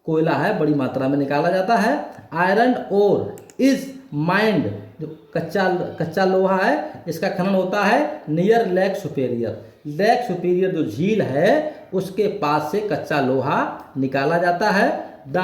[SPEAKER 1] कोयला है बड़ी मात्रा में निकाला जाता है। आयरन ओर इज माइंड, जो कच्चा लोहा है इसका खनन होता है near lake superior. Lake superior जो झील है उसके पास से कच्चा लोहा निकाला जाता है। The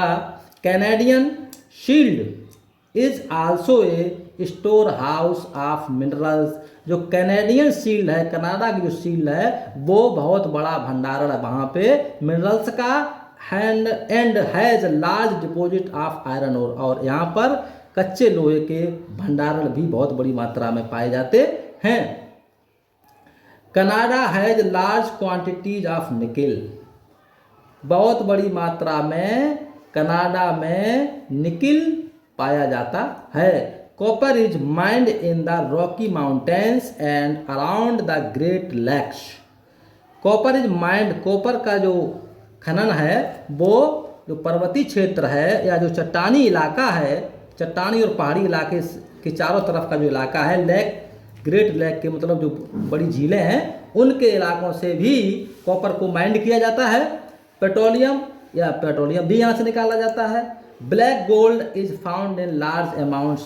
[SPEAKER 1] Canadian shield is also a store house of minerals. जो कैनेडियन शील्ड है, कनाडा की जो शील्ड है, वो बहुत बड़ा भंडारण है वहाँ पे मिनरल्स का। And has large deposit of iron ore, और यहाँ पर कच्चे लोहे के भंडारण भी बहुत बड़ी मात्रा में पाए जाते हैं। Canada has large quantities of nickel. बहुत बड़ी मात्रा में कनाडा में निकिल पाया जाता है। Copper is mined in the Rocky Mountains and around the Great Lakes. Copper is mined, copper का जो खनन है वो जो पर्वतीय क्षेत्र है या जो चट्टानी इलाका है, चट्टानी और पहाड़ी इलाके के चारों तरफ का जो इलाका है, लेक, ग्रेट लेक के मतलब जो बड़ी झीलें हैं उनके इलाकों से भी कॉपर को माइंड किया जाता है। पेट्रोलियम भी यहाँ से निकाला जाता है। Black gold is found in large amounts.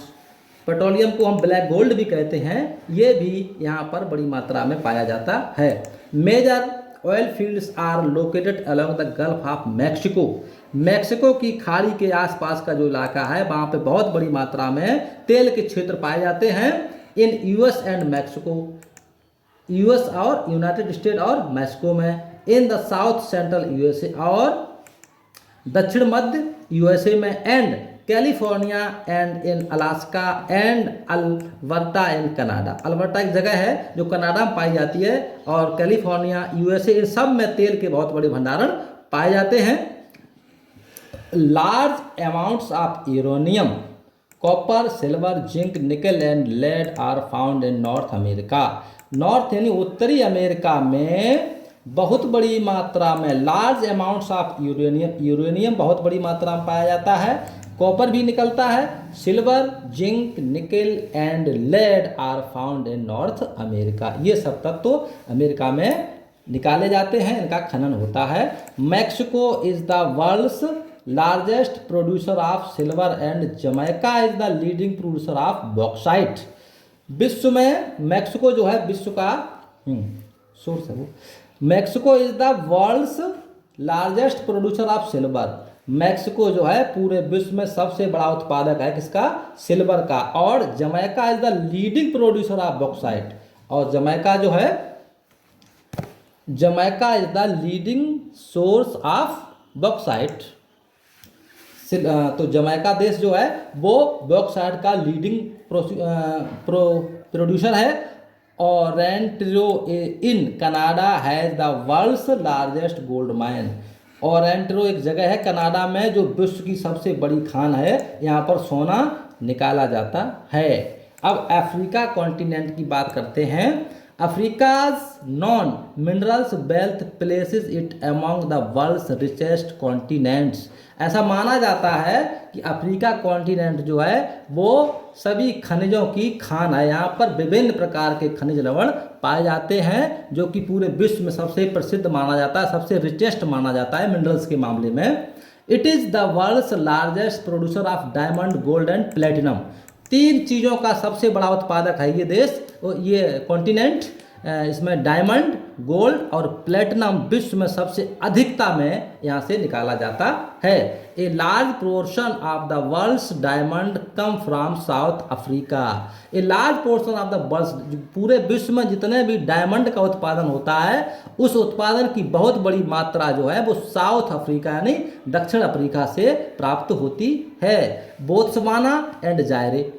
[SPEAKER 1] Petroleum को हम ब्लैक गोल्ड भी कहते हैं, ये भी यहाँ पर बड़ी मात्रा में पाया जाता है। Major oil fields are located along the Gulf of Mexico. Mexico की खाड़ी के आसपास का जो इलाका है वहाँ पे बहुत बड़ी मात्रा में तेल के क्षेत्र पाए जाते हैं। In US and Mexico, US और यूनाइटेड स्टेट और मैक्सिको में। In the south central USA और दक्षिण मध्य यूएसए में। And California and in Alaska and Alberta in Canada. Alberta एक जगह है जो कनाडा में पाई जाती है, और कैलिफोर्निया, यूएसए, इन सब में तेल के बहुत बड़े भंडारण पाए जाते हैं। Large amounts of uranium, copper, silver, zinc, nickel and lead are found in North America. North यानी उत्तरी अमेरिका में बहुत बड़ी मात्रा में लार्ज अमाउंट्स ऑफ यूरेनियम बहुत बड़ी मात्रा में पाया जाता है। कॉपर भी निकलता है। Silver, zinc, nickel and lead are found in North America. ये सब तत्व तो अमेरिका में निकाले जाते हैं, इनका खनन होता है। Mexico is the world's largest producer of silver and Jamaica is the leading producer of bauxite. विश्व में मैक्सिको जो है विश्व का सोर्स है वो। Mexico is the world's largest producer of silver. Mexico जो है पूरे विश्व में सबसे बड़ा उत्पादक है किसका? सिल्वर का। और Jamaica is the leading producer of bauxite. और जमैका जो है, Jamaica is the leading source of bauxite. तो जमैका देश जो है वो बॉक्साइट का लीडिंग प्रोड्यूसर है। और रेंट्रो in Canada has the world's largest gold mine. और रेंट्रो एक जगह है कनाडा में जो विश्व की सबसे बड़ी खान है, यहाँ पर सोना निकाला जाता है। अब अफ्रीका कॉन्टिनेंट की बात करते हैं। Africa's non minerals wealth places it among the world's richest continents. ऐसा माना जाता है कि अफ्रीका कॉन्टिनेंट जो है वो सभी खनिजों की खान है। यहाँ पर विभिन्न प्रकार के खनिज लवण पाए जाते हैं जो कि पूरे विश्व में सबसे प्रसिद्ध माना जाता है, सबसे रिचेस्ट माना जाता है मिनरल्स के मामले में। It is the world's largest producer of diamond, gold and platinum. 3 चीज़ों का सबसे बड़ा उत्पादक है ये देश, ये कॉन्टिनेंट। इसमें डायमंड, गोल्ड और प्लेटिनम विश्व में सबसे अधिकता में यहाँ से निकाला जाता है। A large portion of the world's diamond come from South Africa. A large portion of the world's, पूरे विश्व में जितने भी डायमंड का उत्पादन होता है उस उत्पादन की बहुत बड़ी मात्रा जो है वो साउथ अफ्रीका यानी दक्षिण अफ्रीका से प्राप्त होती है। बोत्सवाना एंड जायरे,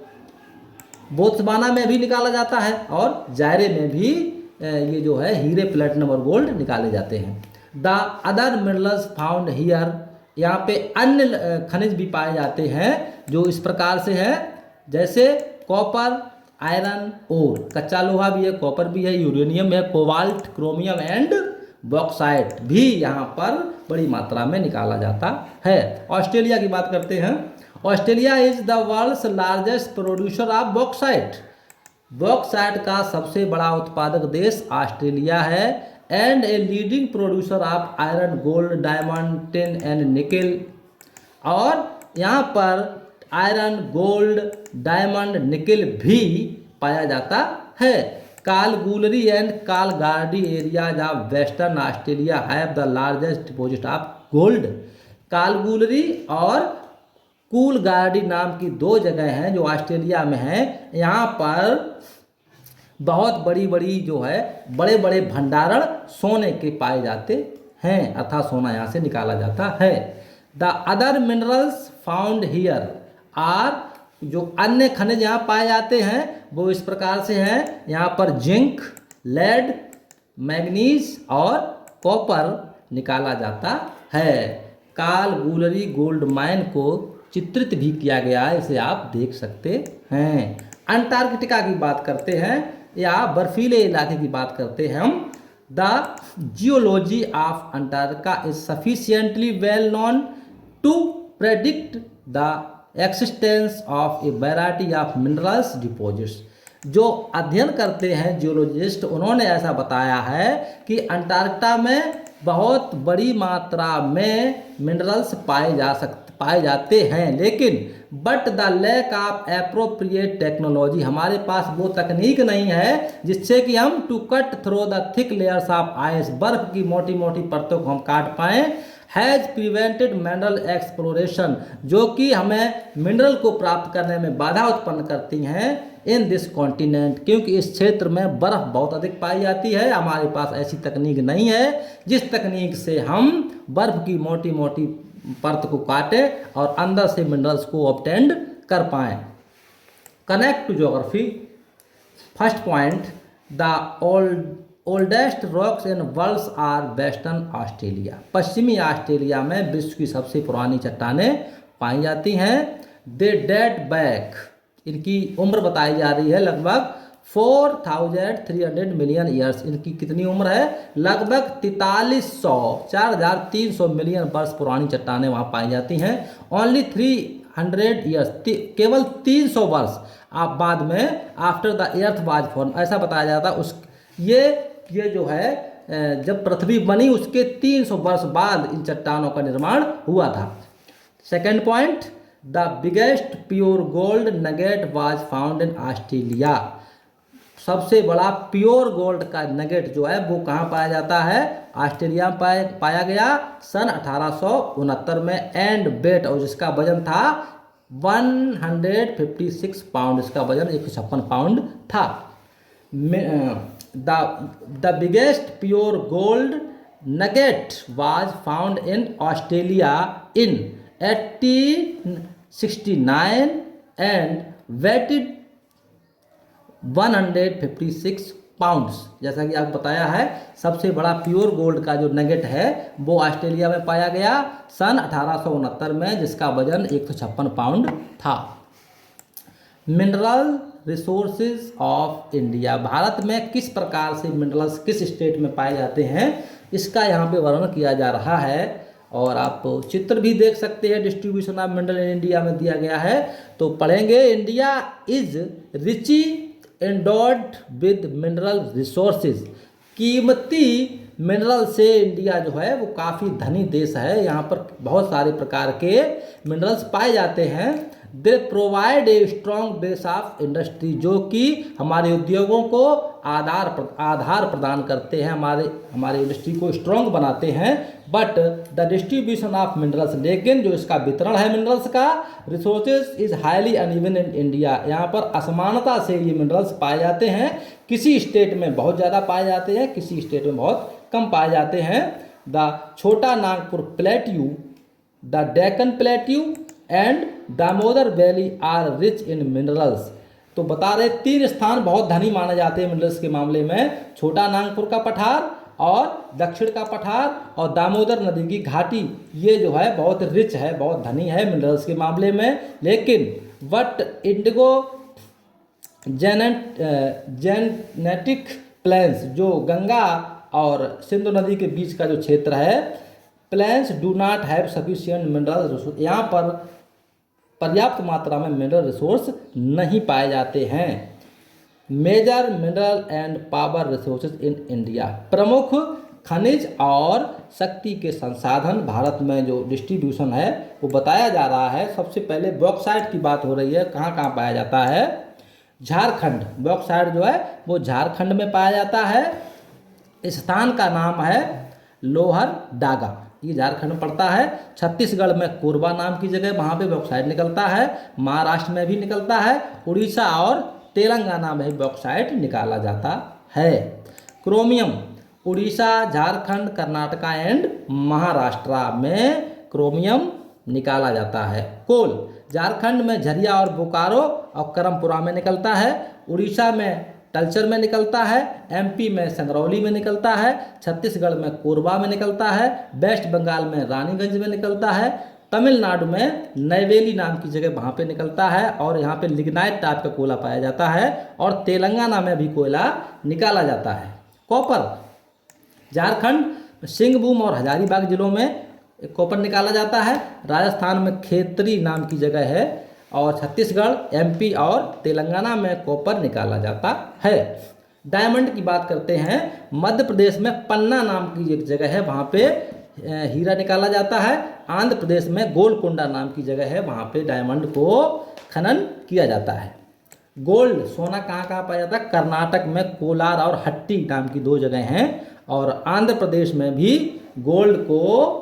[SPEAKER 1] बोत्सवाना में भी निकाला जाता है और जायरे में भी ये जो है हीरे, प्लेटिनम और गोल्ड निकाले जाते हैं। The other minerals found here, यहाँ पे अन्य खनिज भी पाए जाते हैं जो इस प्रकार से हैं, जैसे कॉपर, आयरन, ओर, कच्चा लोहा भी है, कॉपर भी है, यूरेनियम है, कोबाल्ट, क्रोमियम एंड बॉक्साइट भी यहाँ पर बड़ी मात्रा में निकाला जाता है। ऑस्ट्रेलिया की बात करते हैं। Australia is the world's largest producer of bauxite. Bauxite का सबसे बड़ा उत्पादक देश ऑस्ट्रेलिया है। And a leading producer of iron, gold, diamond, tin and nickel. और यहाँ पर आयरन, गोल्ड, डायमंड, निकेल भी पाया जाता है। Kalgoorlie and Coolgardie areas of Western Australia have the largest deposit of gold. Kalgoorlie और कूलगार्डी नाम की 2 जगह हैं जो ऑस्ट्रेलिया में हैं। यहाँ पर बहुत बड़ी बड़ी जो है बड़े बड़े भंडारण सोने के पाए जाते हैं, अर्थात सोना यहाँ से निकाला जाता है। The other minerals found here are, जो अन्य खनिज यहाँ पाए जाते हैं वो इस प्रकार से हैं। यहाँ पर जिंक, लेड, मैग्नीज और कॉपर निकाला जाता है। कालगुलरी गोल्ड माइन को चित्रित भी किया गया है, इसे आप देख सकते हैं। अंटार्कटिका की बात करते हैं या बर्फीले इलाके की बात करते हैं हम। The geology of Antarctica is sufficiently well known to predict the existence of a variety of minerals deposits. जो अध्ययन करते हैं जियोलॉजिस्ट, उन्होंने ऐसा बताया है कि अंटार्कटिका में बहुत बड़ी मात्रा में मिनरल्स पाए जाते हैं, लेकिन but the lack of appropriate technology, हमारे पास वो तकनीक नहीं है जिससे कि हम to cut through the thick layers of ice, बर्फ की मोटी मोटी परतों को हम काट पाएं, हैज प्रिवेंटेड मिनरल एक्सप्लोरेशन, जो कि हमें मिनरल को प्राप्त करने में बाधा उत्पन्न करती हैं इन दिस कॉन्टिनेंट, क्योंकि इस क्षेत्र में बर्फ बहुत अधिक पाई जाती है। हमारे पास ऐसी तकनीक नहीं है जिस तकनीक से हम बर्फ की मोटी मोटी परत को काटे और अंदर से मिनरल्स को ऑब्टेंड कर पाएं। Connect to geography. First point, the oldest rocks in world's are western Australia. पश्चिमी ऑस्ट्रेलिया में विश्व की सबसे पुरानी चट्टानें पाई जाती हैं। दे डेट बैक, इनकी उम्र बताई जा रही है लगभग 4300 मिलियन ईयर्स। इनकी कितनी उम्र है? लगभग 4300 मिलियन वर्ष पुरानी चट्टानें वहाँ पाई जाती हैं। ओनली 300 ईयर्स, केवल 300 वर्ष आप बाद में after the earth was form, ऐसा बताया जाता है। उस ये जो है जब पृथ्वी बनी उसके 300 वर्ष बाद इन चट्टानों का निर्माण हुआ था। Second point, the biggest pure gold nugget was found in Australia. सबसे बड़ा प्योर गोल्ड का नगेट जो है वो कहाँ पाया जाता है? ऑस्ट्रेलिया में पाया गया सन 1869 में। एंड वेट, और जिसका वजन था 156 पाउंड, इसका वजन 156 पाउंड था। The biggest pure gold nugget was found in Australia in 1869 and weighed 156 pounds. जैसा कि आपको बताया है, सबसे बड़ा प्योर गोल्ड का जो नगेट है वो ऑस्ट्रेलिया में पाया गया सन 1869 में, जिसका वजन 156 पाउंड था। Mineral resources of India, Bharat में किस प्रकार से मिनरल्स किस स्टेट में पाए जाते हैं, इसका यहाँ पे वर्णन किया जा रहा है। और आप चित्र भी देख सकते हैं, distribution of mineral in India में दिया गया है। तो पढ़ेंगे, India is richly endowed with mineral resources, कीमती मिनरल से इंडिया जो है वो काफ़ी धनी देश है। यहाँ पर बहुत सारे प्रकार के मिनरल्स पाए जाते हैं। They provide a strong base of industry, जो कि हमारे उद्योगों को आधार प्रदान करते हैं, हमारे इंडस्ट्री को स्ट्रॉन्ग बनाते हैं। But the distribution of minerals, लेकिन जो इसका वितरण है मिनरल्स का, resources is highly uneven in India, यहाँ पर असमानता से ये मिनरल्स पाए जाते हैं। किसी स्टेट में बहुत ज़्यादा पाए जाते हैं, किसी स्टेट में बहुत कम पाए जाते हैं। The Chota Nagpur plateau, the Deccan plateau and Damodar valley are rich in minerals. तो बता रहे 3 स्थान बहुत धनी माने जाते हैं मिनरल्स के मामले में, छोटा नागपुर का पठार और दक्षिण का पठार और दामोदर नदी की घाटी, ये जो है बहुत रिच है, बहुत धनी है मिनरल्स के मामले में। लेकिन वट इंडिगो जेनेटिक प्लेन्स, जो गंगा और सिंधु नदी के बीच का जो क्षेत्र है, plains do not have sufficient mineral resource, यहाँ पर पर्याप्त मात्रा में मिनरल रिसोर्स नहीं पाए जाते हैं। Major mineral and power resources in India, प्रमुख खनिज और शक्ति के संसाधन भारत में जो डिस्ट्रीब्यूशन है वो बताया जा रहा है। सबसे पहले बॉक्साइट की बात हो रही है, कहाँ कहाँ पाया जाता है। झारखंड, बॉक्साइट जो है वो झारखंड में पाया जाता है। स्थान का नाम है लोहरडागा, ये झारखंड में पड़ता है। छत्तीसगढ़ में कोरबा नाम की जगह, वहाँ पे बॉक्साइट निकलता है। महाराष्ट्र में भी निकलता है। उड़ीसा और तेलंगाना में बॉक्साइट निकाला जाता है। क्रोमियम, उड़ीसा, झारखंड, कर्नाटका एंड महाराष्ट्र में क्रोमियम निकाला जाता है। कोल, झारखंड में झरिया और बोकारो और करमपुरा में निकलता है। उड़ीसा में तलचर में निकलता है। एमपी में संगरौली में निकलता है। छत्तीसगढ़ में कोरबा में निकलता है। वेस्ट बंगाल में रानीगंज में निकलता है। तमिलनाडु में नैवेली नाम की जगह वहाँ पे निकलता है और यहाँ पे लिग्नाइट टाइप का कोयला पाया जाता है। और तेलंगाना में भी कोयला निकाला जाता है। कॉपर, झारखंड सिंहभूम और हजारीबाग जिलों में कॉपर निकाला जाता है। राजस्थान में खेतरी नाम की जगह है और छत्तीसगढ़, एमपी और तेलंगाना में कॉपर निकाला जाता है। डायमंड की बात करते हैं, मध्य प्रदेश में पन्ना नाम की एक जगह है, वहाँ पे हीरा निकाला जाता है। आंध्र प्रदेश में गोलकोंडा नाम की जगह है, वहाँ पे डायमंड को खनन किया जाता है। गोल्ड, सोना कहाँ कहाँ पाया जाता है। कर्नाटक में कोलार और हट्टी नाम की 2 जगह हैं और आंध्र प्रदेश में भी गोल्ड को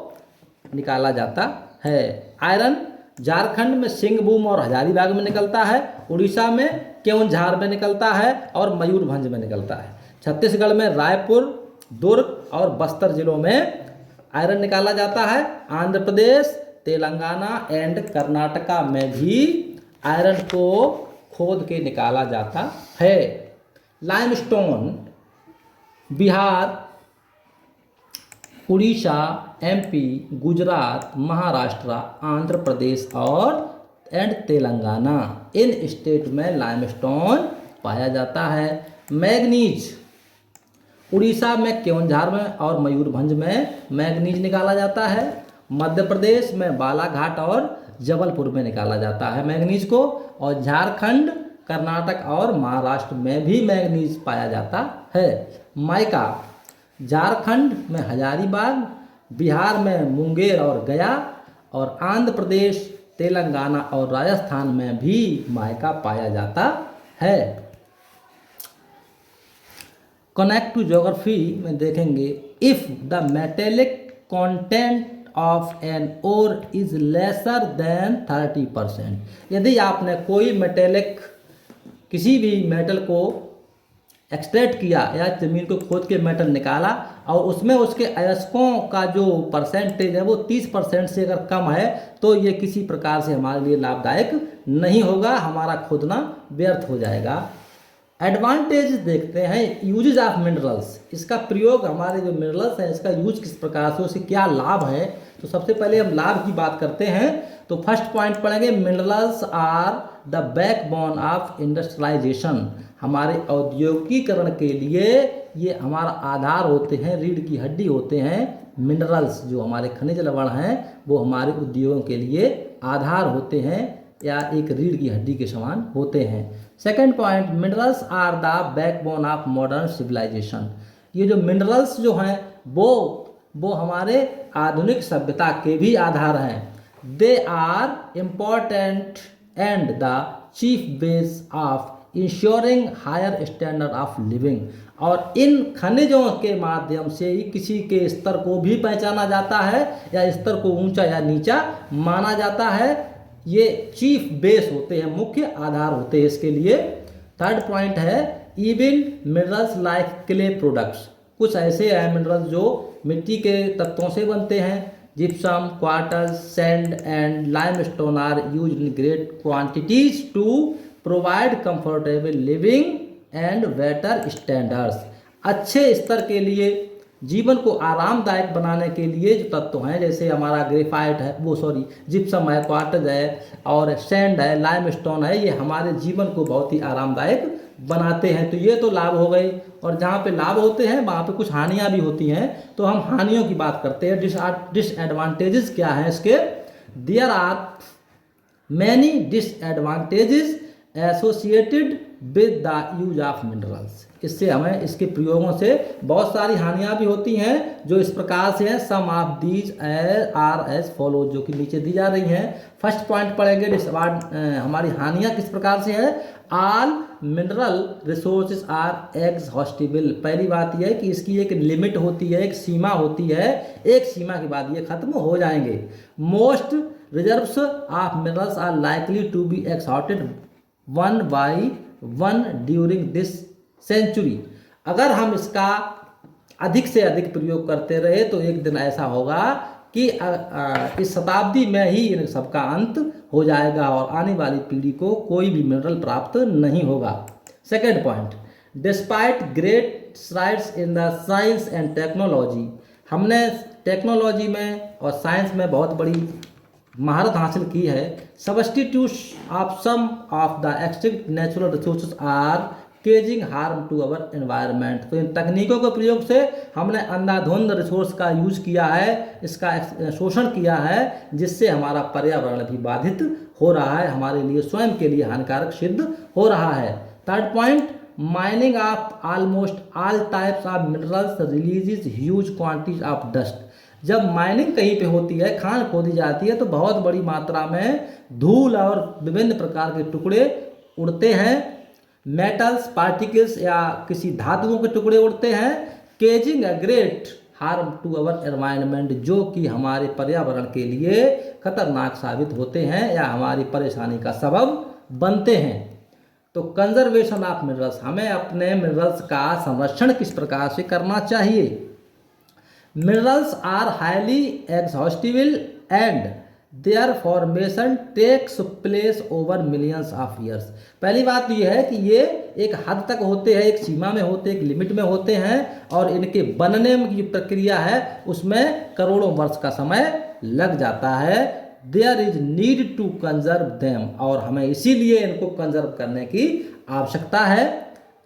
[SPEAKER 1] निकाला जाता है। आयरन, झारखंड में सिंहभूम और हजारीबाग में निकलता है। उड़ीसा में केवंझार में निकलता है और मयूरभंज में निकलता है। छत्तीसगढ़ में रायपुर, दुर्ग और बस्तर जिलों में आयरन निकाला जाता है। आंध्र प्रदेश, तेलंगाना एंड कर्नाटका में भी आयरन को खोद के निकाला जाता है। लाइमस्टोन, बिहार, उड़ीसा, एमपी, गुजरात, महाराष्ट्र, आंध्र प्रदेश और तेलंगाना, इन स्टेट में लाइमस्टोन पाया जाता है। मैग्नीज, उड़ीसा में केवंझार में और मयूरभंज में मैग्नीज निकाला जाता है। मध्य प्रदेश में बालाघाट और जबलपुर में निकाला जाता है मैग्नीज को। और झारखंड, कर्नाटक और महाराष्ट्र में भी मैग्नीज पाया जाता है। माइका, झारखंड में हजारीबाग, बिहार में मुंगेर और गया और आंध्र प्रदेश, तेलंगाना और राजस्थान में भी माइका पाया जाता है। कनेक्ट टू ज्योग्राफी में देखेंगे, if the metallic content of an ore is lesser than 30%, यदि आपने कोई मेटेलिक, किसी भी मेटल को एक्सट्रैक्ट किया या ज़मीन को खोद के मेटल निकाला और उसमें उसके अयस्कों का जो परसेंटेज है वो 30% से अगर कम है तो ये किसी प्रकार से हमारे लिए लाभदायक नहीं होगा, हमारा खोदना व्यर्थ हो जाएगा। एडवांटेज देखते हैं, यूजेज ऑफ मिनरल्स, इसका प्रयोग, हमारे जो मिनरल्स हैं इसका यूज किस प्रकार से, उससे क्या लाभ है। तो सबसे पहले हम लाभ की बात करते हैं। तो फर्स्ट पॉइंट पढ़ेंगे, minerals are the backbone of industrialisation, हमारे औद्योगिकीकरण के लिए ये हमारा आधार होते हैं, रीढ़ की हड्डी होते हैं। मिनरल्स जो हमारे खनिज लवण हैं वो हमारे उद्योगों के लिए आधार होते हैं या एक रीढ़ की हड्डी के समान होते हैं। Second point, minerals are the backbone of modern civilisation, ये जो मिनरल्स जो हैं वो हमारे आधुनिक सभ्यता के भी आधार हैं। They are important and the chief base of ensuring higher standard of living, और इन खनिजों के माध्यम से ही किसी के स्तर को भी पहचाना जाता है या स्तर को ऊंचा या नीचा माना जाता है। ये चीफ बेस होते हैं, मुख्य आधार होते हैं इसके लिए। थर्ड पॉइंट है, even minerals like clay products, कुछ ऐसे हैं मिनरल्स जो मिट्टी के तत्वों से बनते हैं। Gypsum, quartz, sand and limestone are used in great quantities to provide comfortable living and better standards, अच्छे स्तर के लिए, जीवन को आरामदायक बनाने के लिए जो तत्व हैं, जैसे हमारा ग्रेफाइट है, जिप्सम है, क्वार्टज है और सैंड है, लाइमस्टोन है, ये हमारे जीवन को बहुत ही आरामदायक बनाते हैं। तो ये तो लाभ हो गए, और जहाँ पे लाभ होते हैं वहाँ पे कुछ हानियाँ भी होती हैं। तो हम हानियों की बात करते हैं। डिसएडवांटेजेस क्या हैं इसके, there are many disadvantages associated with the use of minerals, इससे हमें इसके प्रयोगों से बहुत सारी हानियां भी होती हैं जो इस प्रकार से हैं। Some of these are as follow, जो कि नीचे दी जा रही हैं। फर्स्ट पॉइंट पढ़ेंगे, हमारी हानियां किस प्रकार से है। All mineral resources are exhaustible, पहली बात यह है कि इसकी एक लिमिट होती है, एक सीमा होती है, एक सीमा के बाद ये खत्म हो जाएंगे। Most reserves of minerals are likely to be exhausted one by one during this century, अगर हम इसका अधिक से अधिक प्रयोग करते रहे तो एक दिन ऐसा होगा कि इस शताब्दी में ही इन सबका अंत हो जाएगा और आने वाली पीढ़ी को कोई भी मिनरल प्राप्त नहीं होगा। Second point, despite great strides in the science and technology, हमने टेक्नोलॉजी में और साइंस में बहुत बड़ी महारत हासिल की है। Substitution of some of the extinct natural resources are causing harm to our environment, तो इन तकनीकों के प्रयोग से हमने अंधाधुंध रिसोर्स का यूज किया है, इसका शोषण किया है, जिससे हमारा पर्यावरण भी बाधित हो रहा है, हमारे लिए स्वयं के लिए हानिकारक सिद्ध हो रहा है। Third point, mining of almost all types of minerals releases huge quantities of dust, जब माइनिंग कहीं पे होती है, खान खोदी जाती है, तो बहुत बड़ी मात्रा में धूल और विभिन्न प्रकार के टुकड़े उड़ते हैं, मेटल्स पार्टिकल्स या किसी धातुओं के टुकड़े उड़ते हैं। Causing a great harm to our environment, जो कि हमारे पर्यावरण के लिए खतरनाक साबित होते हैं या हमारी परेशानी का सबब बनते हैं। तो कंजर्वेशन ऑफ मिनरल्स, हमें अपने मिनरल्स का संरक्षण किस प्रकार से करना चाहिए। Minerals are highly exhaustible and their formation takes place over millions of years, पहली बात तो यह है कि ये एक हद तक होते हैं, एक सीमा में होते हैं, एक लिमिट में होते हैं, और इनके बनने की जो प्रक्रिया है उसमें करोड़ों वर्ष का समय लग जाता है। There is need to conserve them, और हमें इसीलिए इनको कंजर्व करने की आवश्यकता है।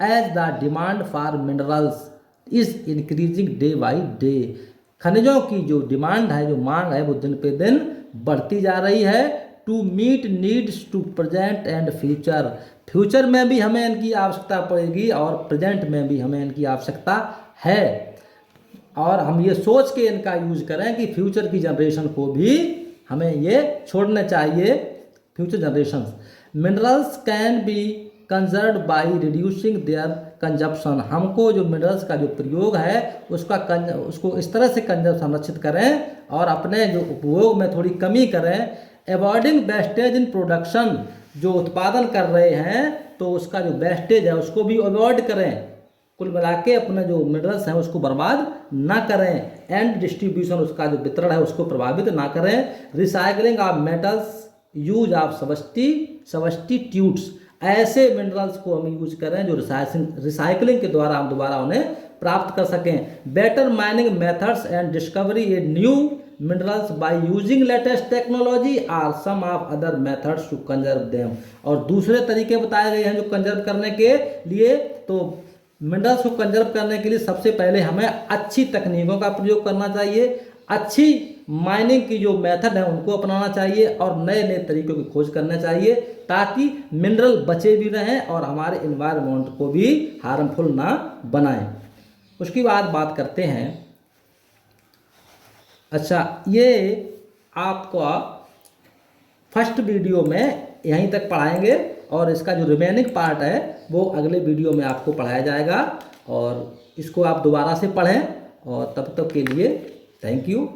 [SPEAKER 1] As the demand for minerals is increasing day by day, खनिजों की जो डिमांड है, जो मांग है, वो दिन पे दिन बढ़ती जा रही है। To meet needs to present and future, future में भी हमें इनकी आवश्यकता पड़ेगी और प्रेजेंट में भी हमें इनकी आवश्यकता है, और हम ये सोच के इनका यूज करें कि फ्यूचर की जनरेशन को भी हमें ये छोड़ने चाहिए, future generations. Minerals can B conserve by reducing there consumption, हमको जो मिनरल्स का जो प्रयोग है उसको इस तरह से संरक्षित करें और अपने जो उपयोग में थोड़ी कमी करें। अवॉइडिंग वेस्टेज इन प्रोडक्शन, जो उत्पादन कर रहे हैं तो उसका जो वेस्टेज है उसको भी अवॉइड करें, कुल मिला के अपने जो मिनरल्स हैं उसको बर्बाद ना करें। एंड डिस्ट्रीब्यूशन, उसका जो वितरण है उसको प्रभावित ना करें। Recycling of metals, use of substitutes, ऐसे मिनरल्स को हम यूज करें जो रिसाइकलिंग के द्वारा हम दोबारा उन्हें प्राप्त कर सकें। Better mining methods and discovery a new minerals by using latest technology are some of other methods to conserve them. और दूसरे तरीके बताए गए हैं जो कंजर्व करने के लिए। तो मिनरल्स को कंजर्व करने के लिए सबसे पहले हमें अच्छी तकनीकों का प्रयोग करना चाहिए, अच्छी माइनिंग की जो मेथड है उनको अपनाना चाहिए और नए नए तरीकों की खोज करना चाहिए ताकि मिनरल बचे भी रहें और हमारे इन्वायरमेंट को भी हार्मफुल ना बनाएं। उसकी बाद बात करते हैं, अच्छा ये आपका फर्स्ट वीडियो में यहीं तक पढ़ाएंगे और इसका जो रिमेनिंग पार्ट है वो अगले वीडियो में आपको पढ़ाया जाएगा और इसको आप दोबारा से पढ़ें और तब तक के लिए थैंक यू।